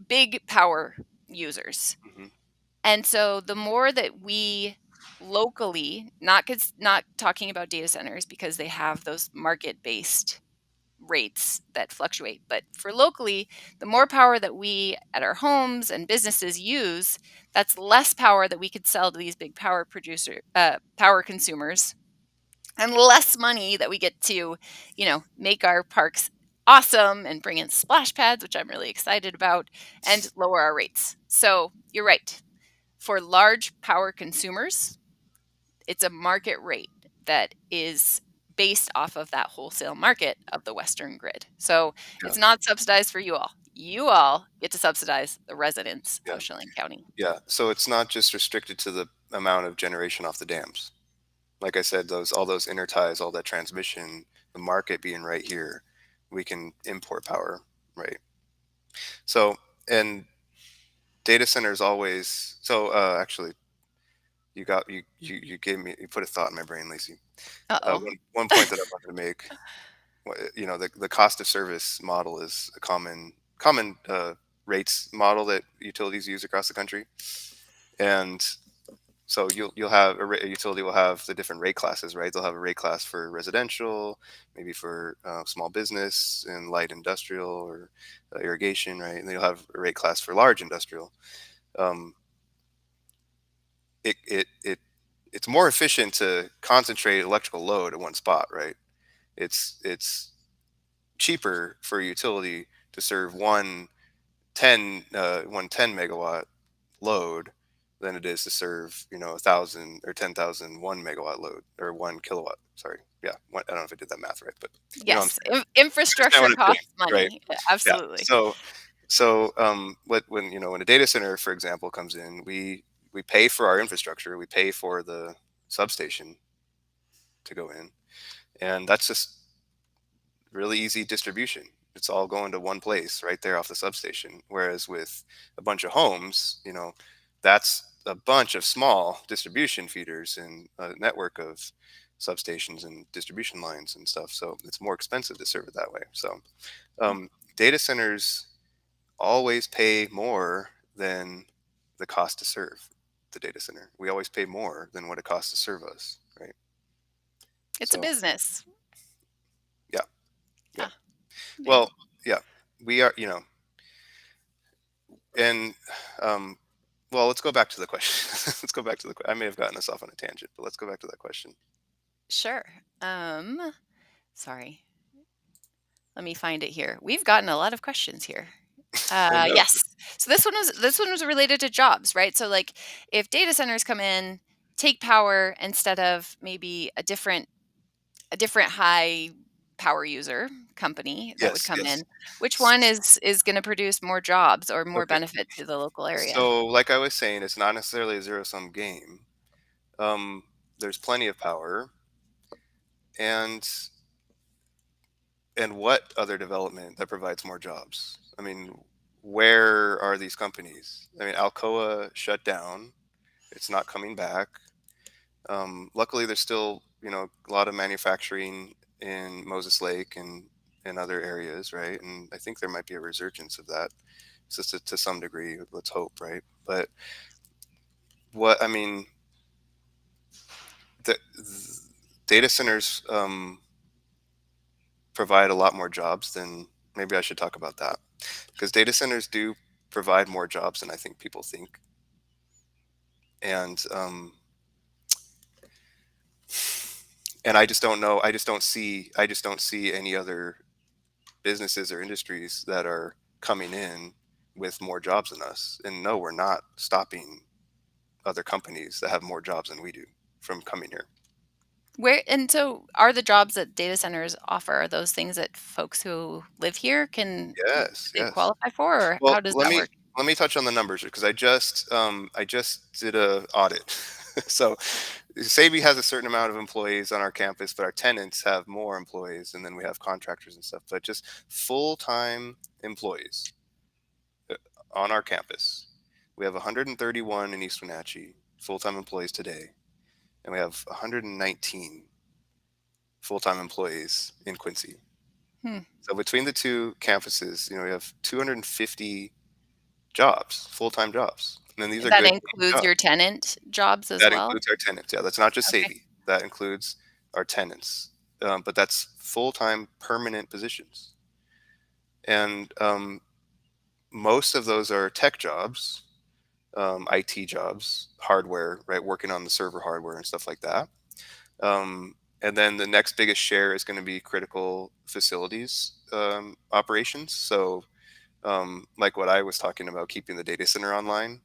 big power users. hmm And so the more that we locally, not talking about data centers because they have those market-based rates that fluctuate, but for locally, the more power that we at our homes and businesses use, that's less power that we could sell to these big power consumers, and less money that we get to, make our parks awesome and bring in splash pads, which I'm really excited about, and lower our rates. So you're right. For large power consumers, it's a market rate that is based off of that wholesale market of the Western grid. So Yeah, it's not subsidized for you all. You all get to subsidize the residents yeah, of Chelan County. yeah. So it's not just restricted to the amount of generation off the dams. Like I said, those all those interties, all that transmission, the market being right here, we can import power, right? So and data centers always. So actually, you gave me you put a thought in my brain, Lacey. Uh-oh. One point that I wanted to make, the cost of service model is a common rates model that utilities use across the country, and so you'll have a utility will have the different rate classes, right? They'll have a rate class for residential, maybe for small business and light industrial or irrigation, right? And they'll have a rate class for large industrial. Um, it it's more efficient to concentrate electrical load at one spot, right? It's cheaper for a utility to serve one 10 megawatt load than it is to serve, 1,000 or 10,000 1 megawatt load, or 1 kilowatt. Sorry, yeah, I don't know if I did that math right, but you know what I'm Yes, saying. You understand infrastructure what I'm saying, costs right? money. Yeah. Absolutely. When a data center, for example, comes in, we pay for our infrastructure, we pay for the substation to go in, and that's just really easy distribution. It's all going to one place right there off the substation. Whereas with a bunch of homes, that's a bunch of small distribution feeders and a network of substations and distribution lines and stuff. So it's more expensive to serve it that way. So data centers always pay more than the cost to serve the data center. We always pay more than what it costs to serve us, right? It's a So business. yeah, yeah. Yeah. Yeah. Well, yeah, we are, and um, well, let's go back to the question. Let's go back to I may have gotten us off on a tangent, but let's go back to that question. Sure. Sorry. Let me find it here. We've gotten a lot of questions here. I know. Yes. So this one was related to jobs, right? So like if data centers come in, take power instead of maybe a different high power user company that would Yes, come yes. in, which one is going to produce more jobs or more Okay. benefit to the local area? So, like I was saying, it's not necessarily a zero sum game. Um, there's plenty of power, and what other development that provides more jobs? I mean, where are these companies? I mean, Alcoa shut down. It's not coming back. Luckily, there's still a lot of manufacturing in Moses Lake and other areas, right? And I think there might be a resurgence of that, just to some degree. Let's hope, right? But what I mean, the data centers provide a lot more jobs than, maybe I should talk about that, because data centers do provide more jobs than I think people think, and I just don't know. I just don't see any other businesses or industries that are coming in with more jobs than us. And no, we're not stopping other companies that have more jobs than we do from coming here. Where and so are the jobs that data centers offer, are those things that folks who live here do Yes, they yes. qualify for, or Well, how does that work? let me touch on the numbers, because I just did a audit. So Sabey has a certain amount of employees on our campus, but our tenants have more employees, and then we have contractors and stuff. But just full time employees uh, on our campus, we have 131 in East Wenatchee full time employees today, and we have 119 full time employees in Quincy. Hmm. So between the two campuses, we have 250 jobs, full time jobs. And these are That good paying includes jobs. your tenant jobs as That well? includes our tenants. Yeah, that's not just Okay. Sabey. That includes our tenants. But that's full-time permanent positions. And most of those are tech jobs, IT jobs, hardware, right? Working on the server hardware and stuff like that. And then the next biggest share is going to be critical facilities operations. So, like what I was talking about, keeping the data center online,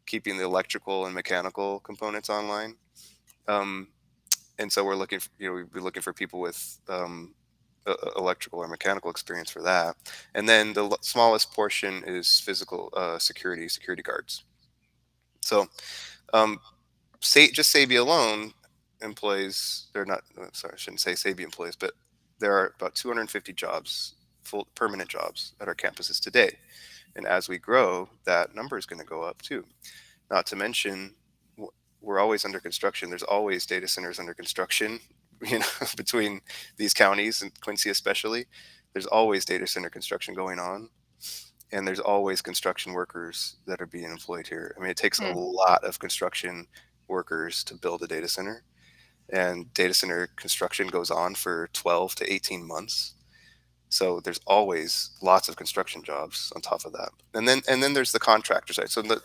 keeping the electrical and mechanical components online. Um, and so we're looking for, we'd be looking for people with electrical or mechanical experience for that. And then the smallest portion is physical security guards. So um, just Sabey alone employs, they're not, sorry, I shouldn't say Sabey employees, but there are about 250 jobs, full permanent jobs at our campuses today. And as we grow, that number is going to go up too. Not to mention, we're always under construction. There's always data centers under construction, between these counties and Quincy especially. There's always data center construction going on, and there's always construction workers that are being employed here. I mean, it takes a Hmm. lot of construction workers to build a data center, and data center construction goes on for 12 to 18 months. So there's always lots of construction jobs on top of that. And then there's the contractor side. So the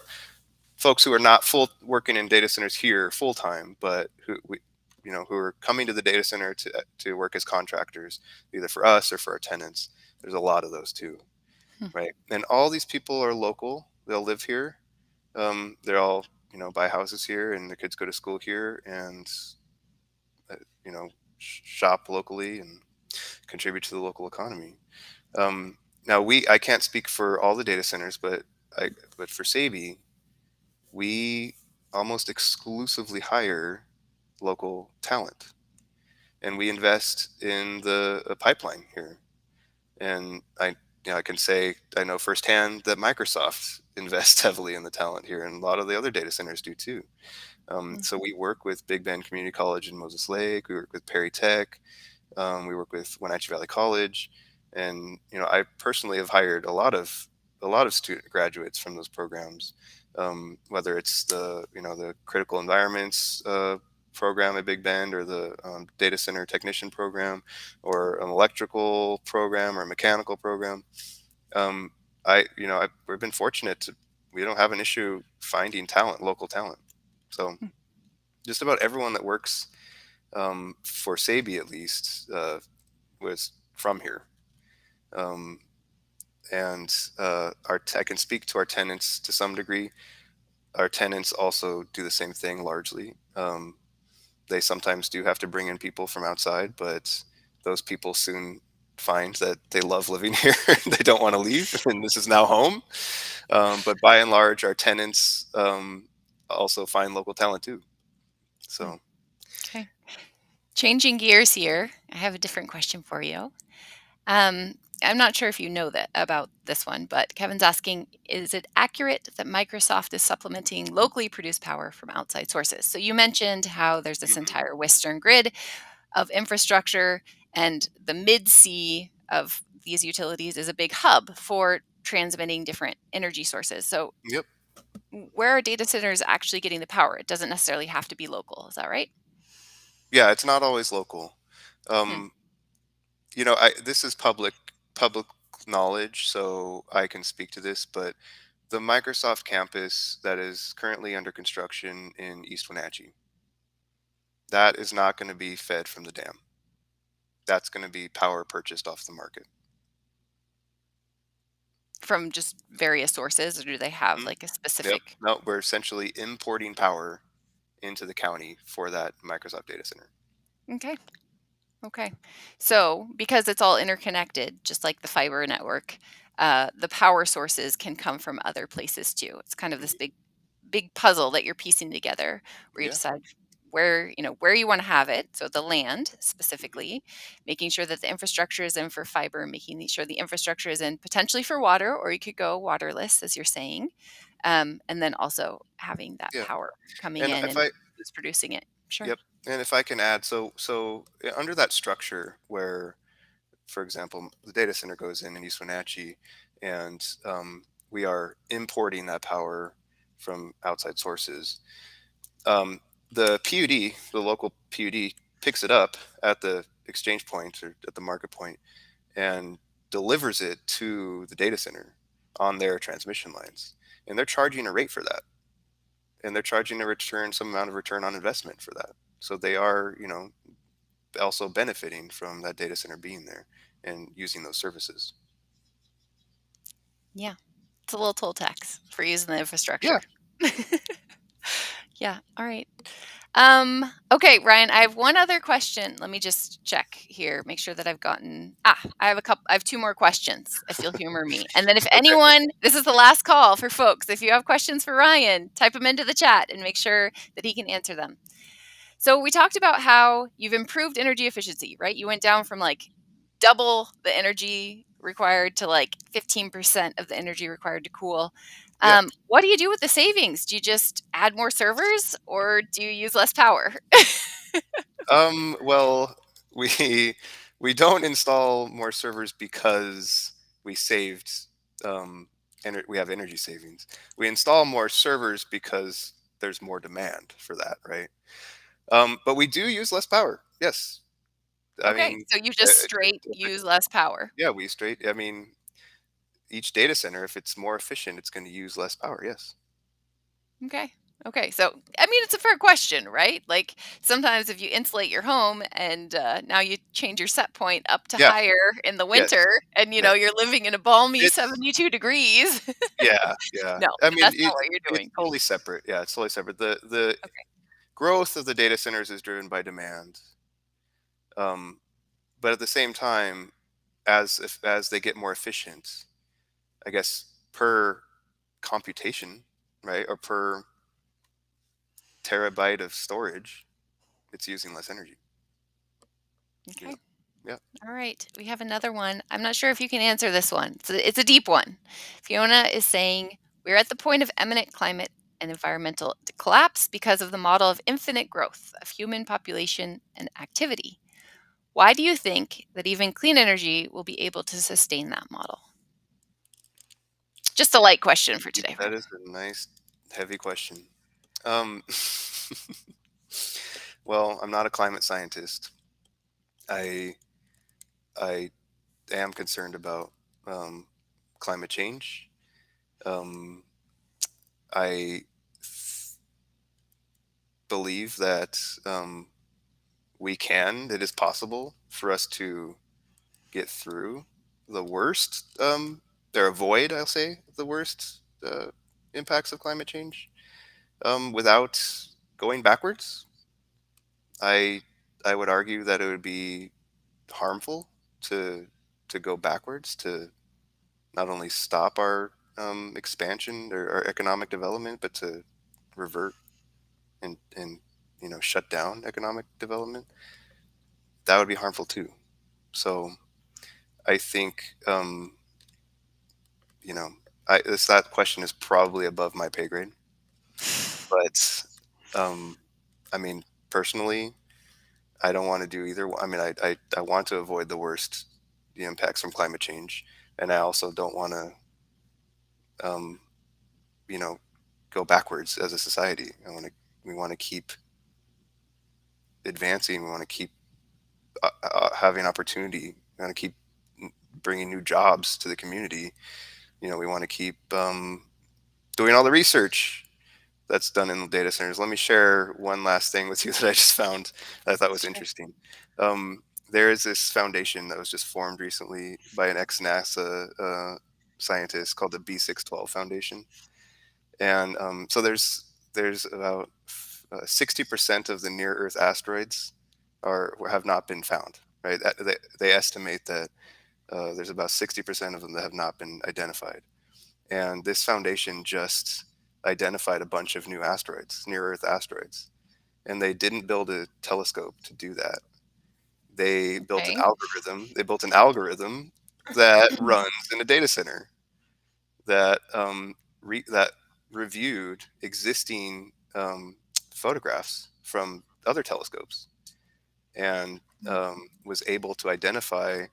folks who are not full working in data centers here full time, but who are coming to the data center to work as contractors, either for us or for our tenants. There's a lot of those too, Hmm. right? And all these people are local. They'll live here. They're all buy houses here, and their kids go to school here, and uh, you know shop locally and contribute to the local economy. Now I can't speak for all the data centers, but for Sabey, we almost exclusively hire local talent, and we invest in the pipeline here. And I can say I know firsthand that Microsoft invests heavily in the talent here, and a lot of the other data centers do too. Hmm. So we work with Big Bend Community College in Moses Lake. We work with Perry Tech. We work with Wenatchee Valley College, and I personally have hired a lot of student graduates from those programs. Whether it's the critical environments program at Big Bend, or the data center technician program, or an electrical program or a mechanical program. Um, we've been fortunate to we don't have an issue finding talent, local talent. So just about everyone that works for Sabey at least was from here. Um, and I can speak to our tenants to some degree. Our tenants also do the same thing largely. They sometimes do have to bring in people from outside, but those people soon find that they love living here. They don't want to leave, and this is now home. But by and large, our tenants also find local talent too. Hmm. So, Okay. Changing gears here, I have a different question for you. I'm not sure if you know that about this one, but Kevin's asking, is it accurate that Microsoft is supplementing locally produced power from outside sources? So you mentioned how there's this mhm. entire Western grid of infrastructure, and the mid-sea of these utilities is a big hub for transmitting different energy sources. So Yep. where are data centers actually getting the power? It doesn't necessarily have to be local. Is that right? Yeah, it's not always local. Hmm. Um, this is public knowledge, so I can speak to this. But the Microsoft campus that is currently under construction in East Wenatchee, that is not going to be fed from the dam. That's going to be power purchased off the market. From just various sources, or do they have Mhm. like a Yep. specific? No, we're essentially importing power into the county for that Microsoft data center. Okay. Okay. So, because it's all interconnected, just like the fiber network, the power sources can come from other places too. It's kind of this Mhm. big puzzle that you're piecing together, where you Yeah. decide where you want to have it. So the land Mhm. specifically, making sure that the infrastructure is in for fiber, making sure the infrastructure is in potentially for water, or you could go waterless, as you're saying, and then also having that Yeah. power coming And in if and I who's producing it. Sure. Yep. And if I can add, under that structure where, for example, the data center goes in East Wenatchee, and we are importing that power from outside sources. The PUD, the local PUD, picks it up at the exchange point or at the market point and delivers it to the data center on their transmission lines. And they're charging a rate for that. And they're charging a return, some amount of return on investment for that. So they are, also benefiting from that data center being there and using those services. Yeah. It's a little toll tax for using the infrastructure. Yeah. Yeah. All right. Okay, Ryan, I have one other question. Let me just check here, make sure that I have two more questions, if you'll humor me. And then if Okay. anyone, this is the last call for folks. If you have questions for Ryan, type them into the chat and make sure that he can answer them. So we talked about how you've improved energy efficiency, right? You went down from like double the energy required to like 15% of the energy required to cool. Yeah. What do you do with the savings? Do you just add more servers or do you use less power? Well, we we don't install more servers because we saved we have energy savings. We install more servers because there's more demand for that, right? But we do use less power. Yes. I Okay, mean, so you just straight if use less power. yeah, I mean, each data center, if it's more efficient, it's going to use less power. Yes. Okay. Okay. So, I mean, it's a fair question, right? Like sometimes if you insulate your home and now you change your set point up to Yeah. higher in the Yes. winter and Yes. you're living in a balmy It's 72 degrees. yeah, yeah. No, I mean, that's not what you're it's doing. totally separate. Yeah, it's totally separate. The Okay. growth of the data centers is driven by demand. Um, but at the same time, as they get more efficient, I guess per computation, right, or per terabyte of storage, it's using less energy. You Okay. know. Yeah. All right. We have another one. I'm not sure if you can answer this one. It's a deep one. Fiona is saying we're at the point of imminent climate and environmental collapse because of the model of infinite growth of human population and activity. Why do you think that even clean energy will be able to sustain that model? Just a light question for today. That is a nice, heavy question. Um, well, I'm not a climate scientist. I I am concerned about um, climate change. Um, I believe that it is possible for us to get through the worst, or avoid, I'll say, the worst impacts of climate change without going backwards. I I would argue that it would be harmful to go backwards, to not only stop our expansion or our economic development, but to revert and shut down economic development. That would be harmful too. So I think you know that question is probably above my pay grade. But um, I mean, personally, I don't want to do either. I mean, I want to avoid the impacts from climate change, and I also don't want to um, you know go backwards as a society. We want to keep advancing. We want to keep having opportunity. We want to keep bringing new jobs to the community. We want to keep doing all the research that's done in the data centers. Let me share one last thing with you that I just found that I thought was Sure. interesting. There is this foundation that was just formed recently by an ex-NASA scientist called the B612 Foundation, and so there's about 60% of the near-Earth asteroids have not been found. Right, they estimate that there's about 60% of them that have not been identified, and this foundation just identified a bunch of new asteroids, near-Earth asteroids, and they didn't build a telescope to do that. They built an Okay. algorithm. They built an algorithm that runs in a data center that that reviewed existing photographs from other telescopes and was able to identify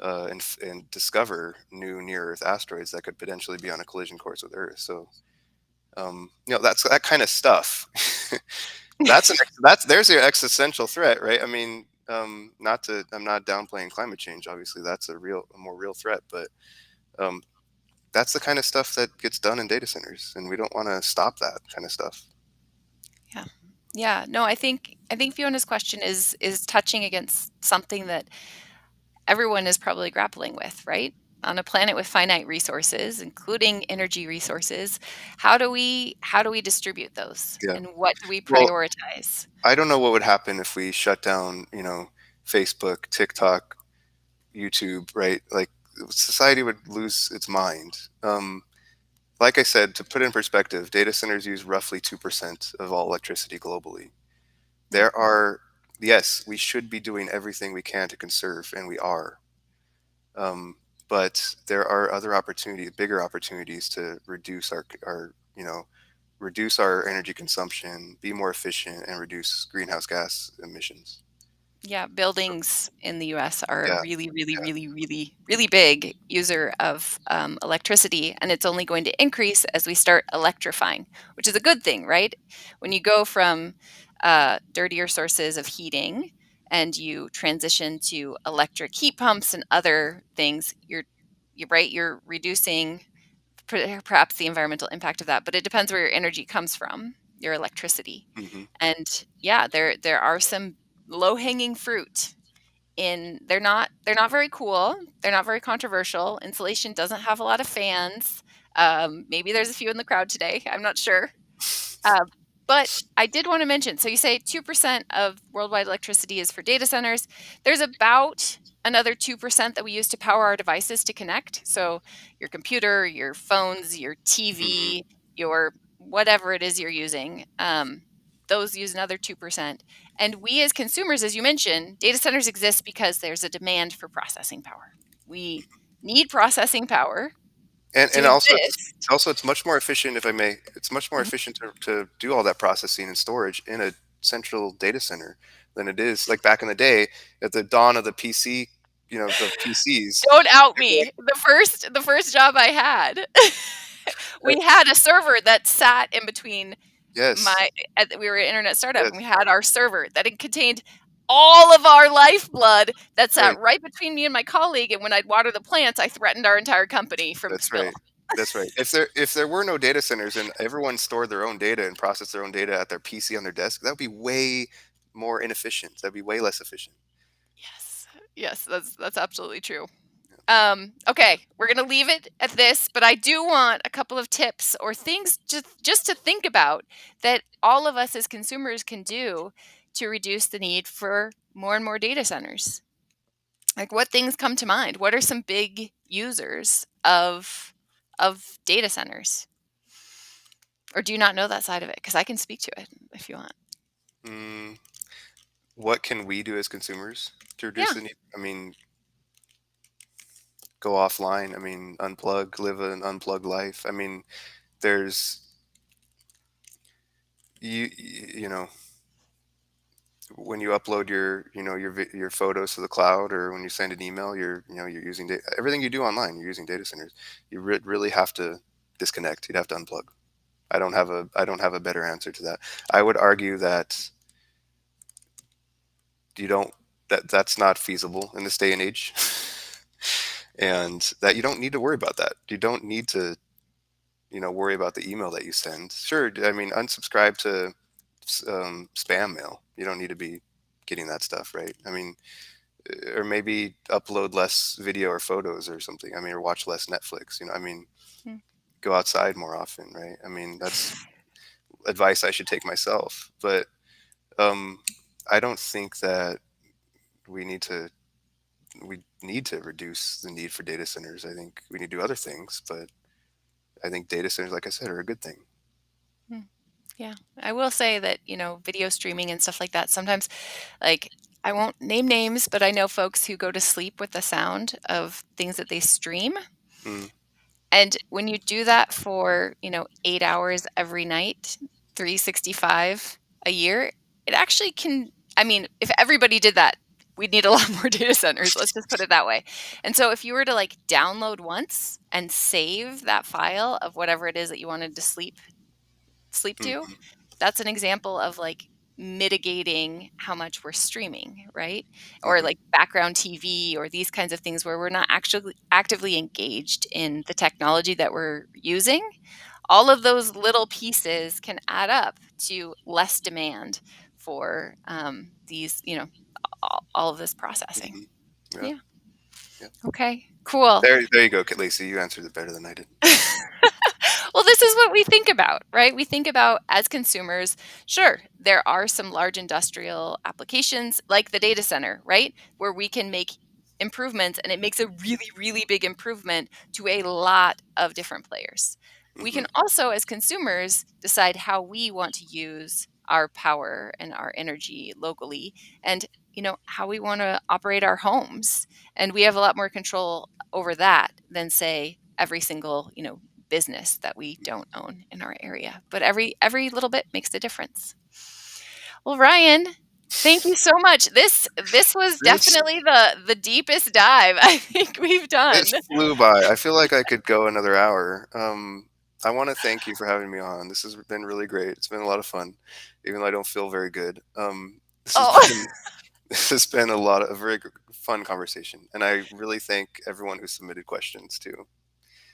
and discover new near Earth asteroids that could potentially be on a collision course with Earth. So That's that kind of stuff. That's there's your existential threat, right? I mean, not to I'm not downplaying climate change. Obviously, that's a more real threat, but um, that's the kind of stuff that gets done in data centers, and we don't want to stop that kind of stuff. Yeah. Yeah. No, I think Fiona's question is touching against something that everyone is probably grappling with, right? On a planet with finite resources, including energy resources, how do we distribute those? Yeah. And what do we Well, prioritize? I don't know what would happen if we shut down, Facebook, TikTok, YouTube, right? Like society would lose its mind. Like I said, to put it in perspective, data centers use roughly 2% of all electricity globally. Mm, There are, yes, we should be doing everything we can to conserve, and we are. Um, but there are other opportunities, bigger opportunities to reduce our energy consumption, be more efficient, and reduce greenhouse gas emissions. yeah, So, buildings in the US are a yeah, really, really, yeah. really, really, really big user of electricity, and it's only going to increase as we start electrifying, which is a good thing, right? When you go from dirtier sources of heating and you transition to electric heat pumps and other things, you're right, you're reducing perhaps the environmental impact of that, but it depends where your energy comes from, your electricity. Hmm. And yeah, there are some low-hanging fruit in they're not very cool, they're not very controversial. Insulation doesn't have a lot of fans. Maybe there's a few in the crowd today, I'm not sure. Uh, but I did want to mention, so you say 2% of worldwide electricity is for data centers. There's about another 2% that we use to power our devices to connect. So your computer, your phones, your Hmm. TV, your whatever it is you're using, those use another 2%. And we as consumers, as you mentioned, data centers exist because there's a demand for processing power. We need processing power to And exist. also it's much more efficient, if I may. It's much more Mhm. efficient to do all that processing and storage in a central data center than it is like back in the day at the dawn of the PC, the PCs. Don't out It'd be like, me. The first job I had, uh, we had a server that sat in between yes, my we were an internet startup, and we yes, had our server that it contained all of our lifeblood that sat right. right between me and my colleague, and when I'd water the plants, I threatened our entire company from That's spill. right. That's right. If there were no data centers and everyone stored their own data and processed their own data at their PC on their desk, that would be way more inefficient. That'd be way less efficient. Yes. Yes, that's absolutely true. Okay, we're gonna leave it at this, but I do want a couple of tips or things just to think about that all of us as consumers can do to reduce the need for more and more data centers. Like what things come to mind? What are some big users of data centers? Or do you not know that side of it? Because I can speak to it if you want. Mm, what can we do as consumers to reduce Yeah. the need? I mean, go offline. I mean, unplug, live an unplugged life. I mean, there's you know when you upload your photos to the cloud, or when you send an email, you're using everything you do online. You're using data centers. You really have to disconnect. You'd have to unplug. I don't have a better answer to that. I would argue that you don't that's not feasible in this day and age, and that you don't need to worry about that. You don't need to worry about the email that you send. Sure, I mean, unsubscribe to spam mail. You don't need to be getting that stuff, right? I mean, or maybe upload less video or photos or something. I mean, or watch less Netflix. I mean, Hmm. go outside more often, right? I mean, that's advice I should take myself. But um, I don't think that we need to we need to reduce the need for data centers. I think we need to do other things, but I think data centers, like I said, are a good thing. Hmm. Yeah. I will say that, video streaming and stuff like that, sometimes like I won't name names, but I know folks who go to sleep with the sound of things that they stream. Mm, And when you do that for, 8 hours every night, 365 a year, it actually can I mean, if everybody did that, we'd need a lot more data centers, let's just put it that way. And so if you were to download once and save that file of whatever it is that you wanted to sleep sleep to. Mhm. That's an example of like mitigating how much we're streaming, right? Or Mhm. like background TV or these kinds of things where we're not actually actively engaged in the technology that we're using. All of those little pieces can add up to less demand for these, all of this processing. Mhm. Yeah. Yeah. Yeah. Okay. Cool. There you go, Lacey. You answered it better than I did. Well, this is what we think about, right? We think about as consumers, sure, there are some large industrial applications like the data center, right? Where we can make improvements and it makes a really, really big improvement to a lot of different players. We can Mhm. also, as consumers, decide how we want to use our power and our energy locally and how we want to operate our homes, and we have a lot more control over that than say every single business that we don't own in our area. But every little bit makes a difference. Well, Ryan, thank you so much. This was This definitely the deepest dive I think we've this done. flew by. I feel like I could go another hour. I want to thank you for having me on. This has been really great. It's been a lot of fun, even though I don't feel very good. This has Oh, been this has been a very fun conversation, and I really thank everyone who submitted questions too.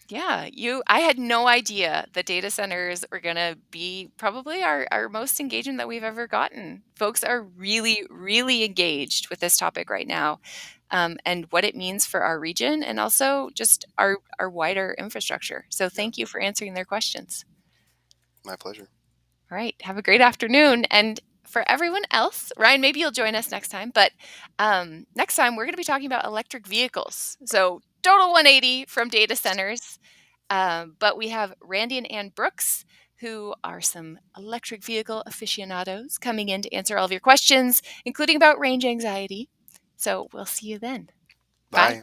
yeah, I had no idea the data centers are going to be probably our most engagement that we've ever gotten. Folks are really, really engaged with this topic right now, and what it means for our region and also just our wider infrastructure. So Yeah, thank you for answering their questions. my pleasure. All right. Have a great afternoon. And for everyone else, Ryan, maybe you'll join us next time. But next time, we're going to be talking about electric vehicles. So, total 180 from data centers. But we have Randy and Ann Brooks, who are some electric vehicle aficionados, coming in to answer all of your questions, including about range anxiety. So, we'll see you then. Bye. Bye.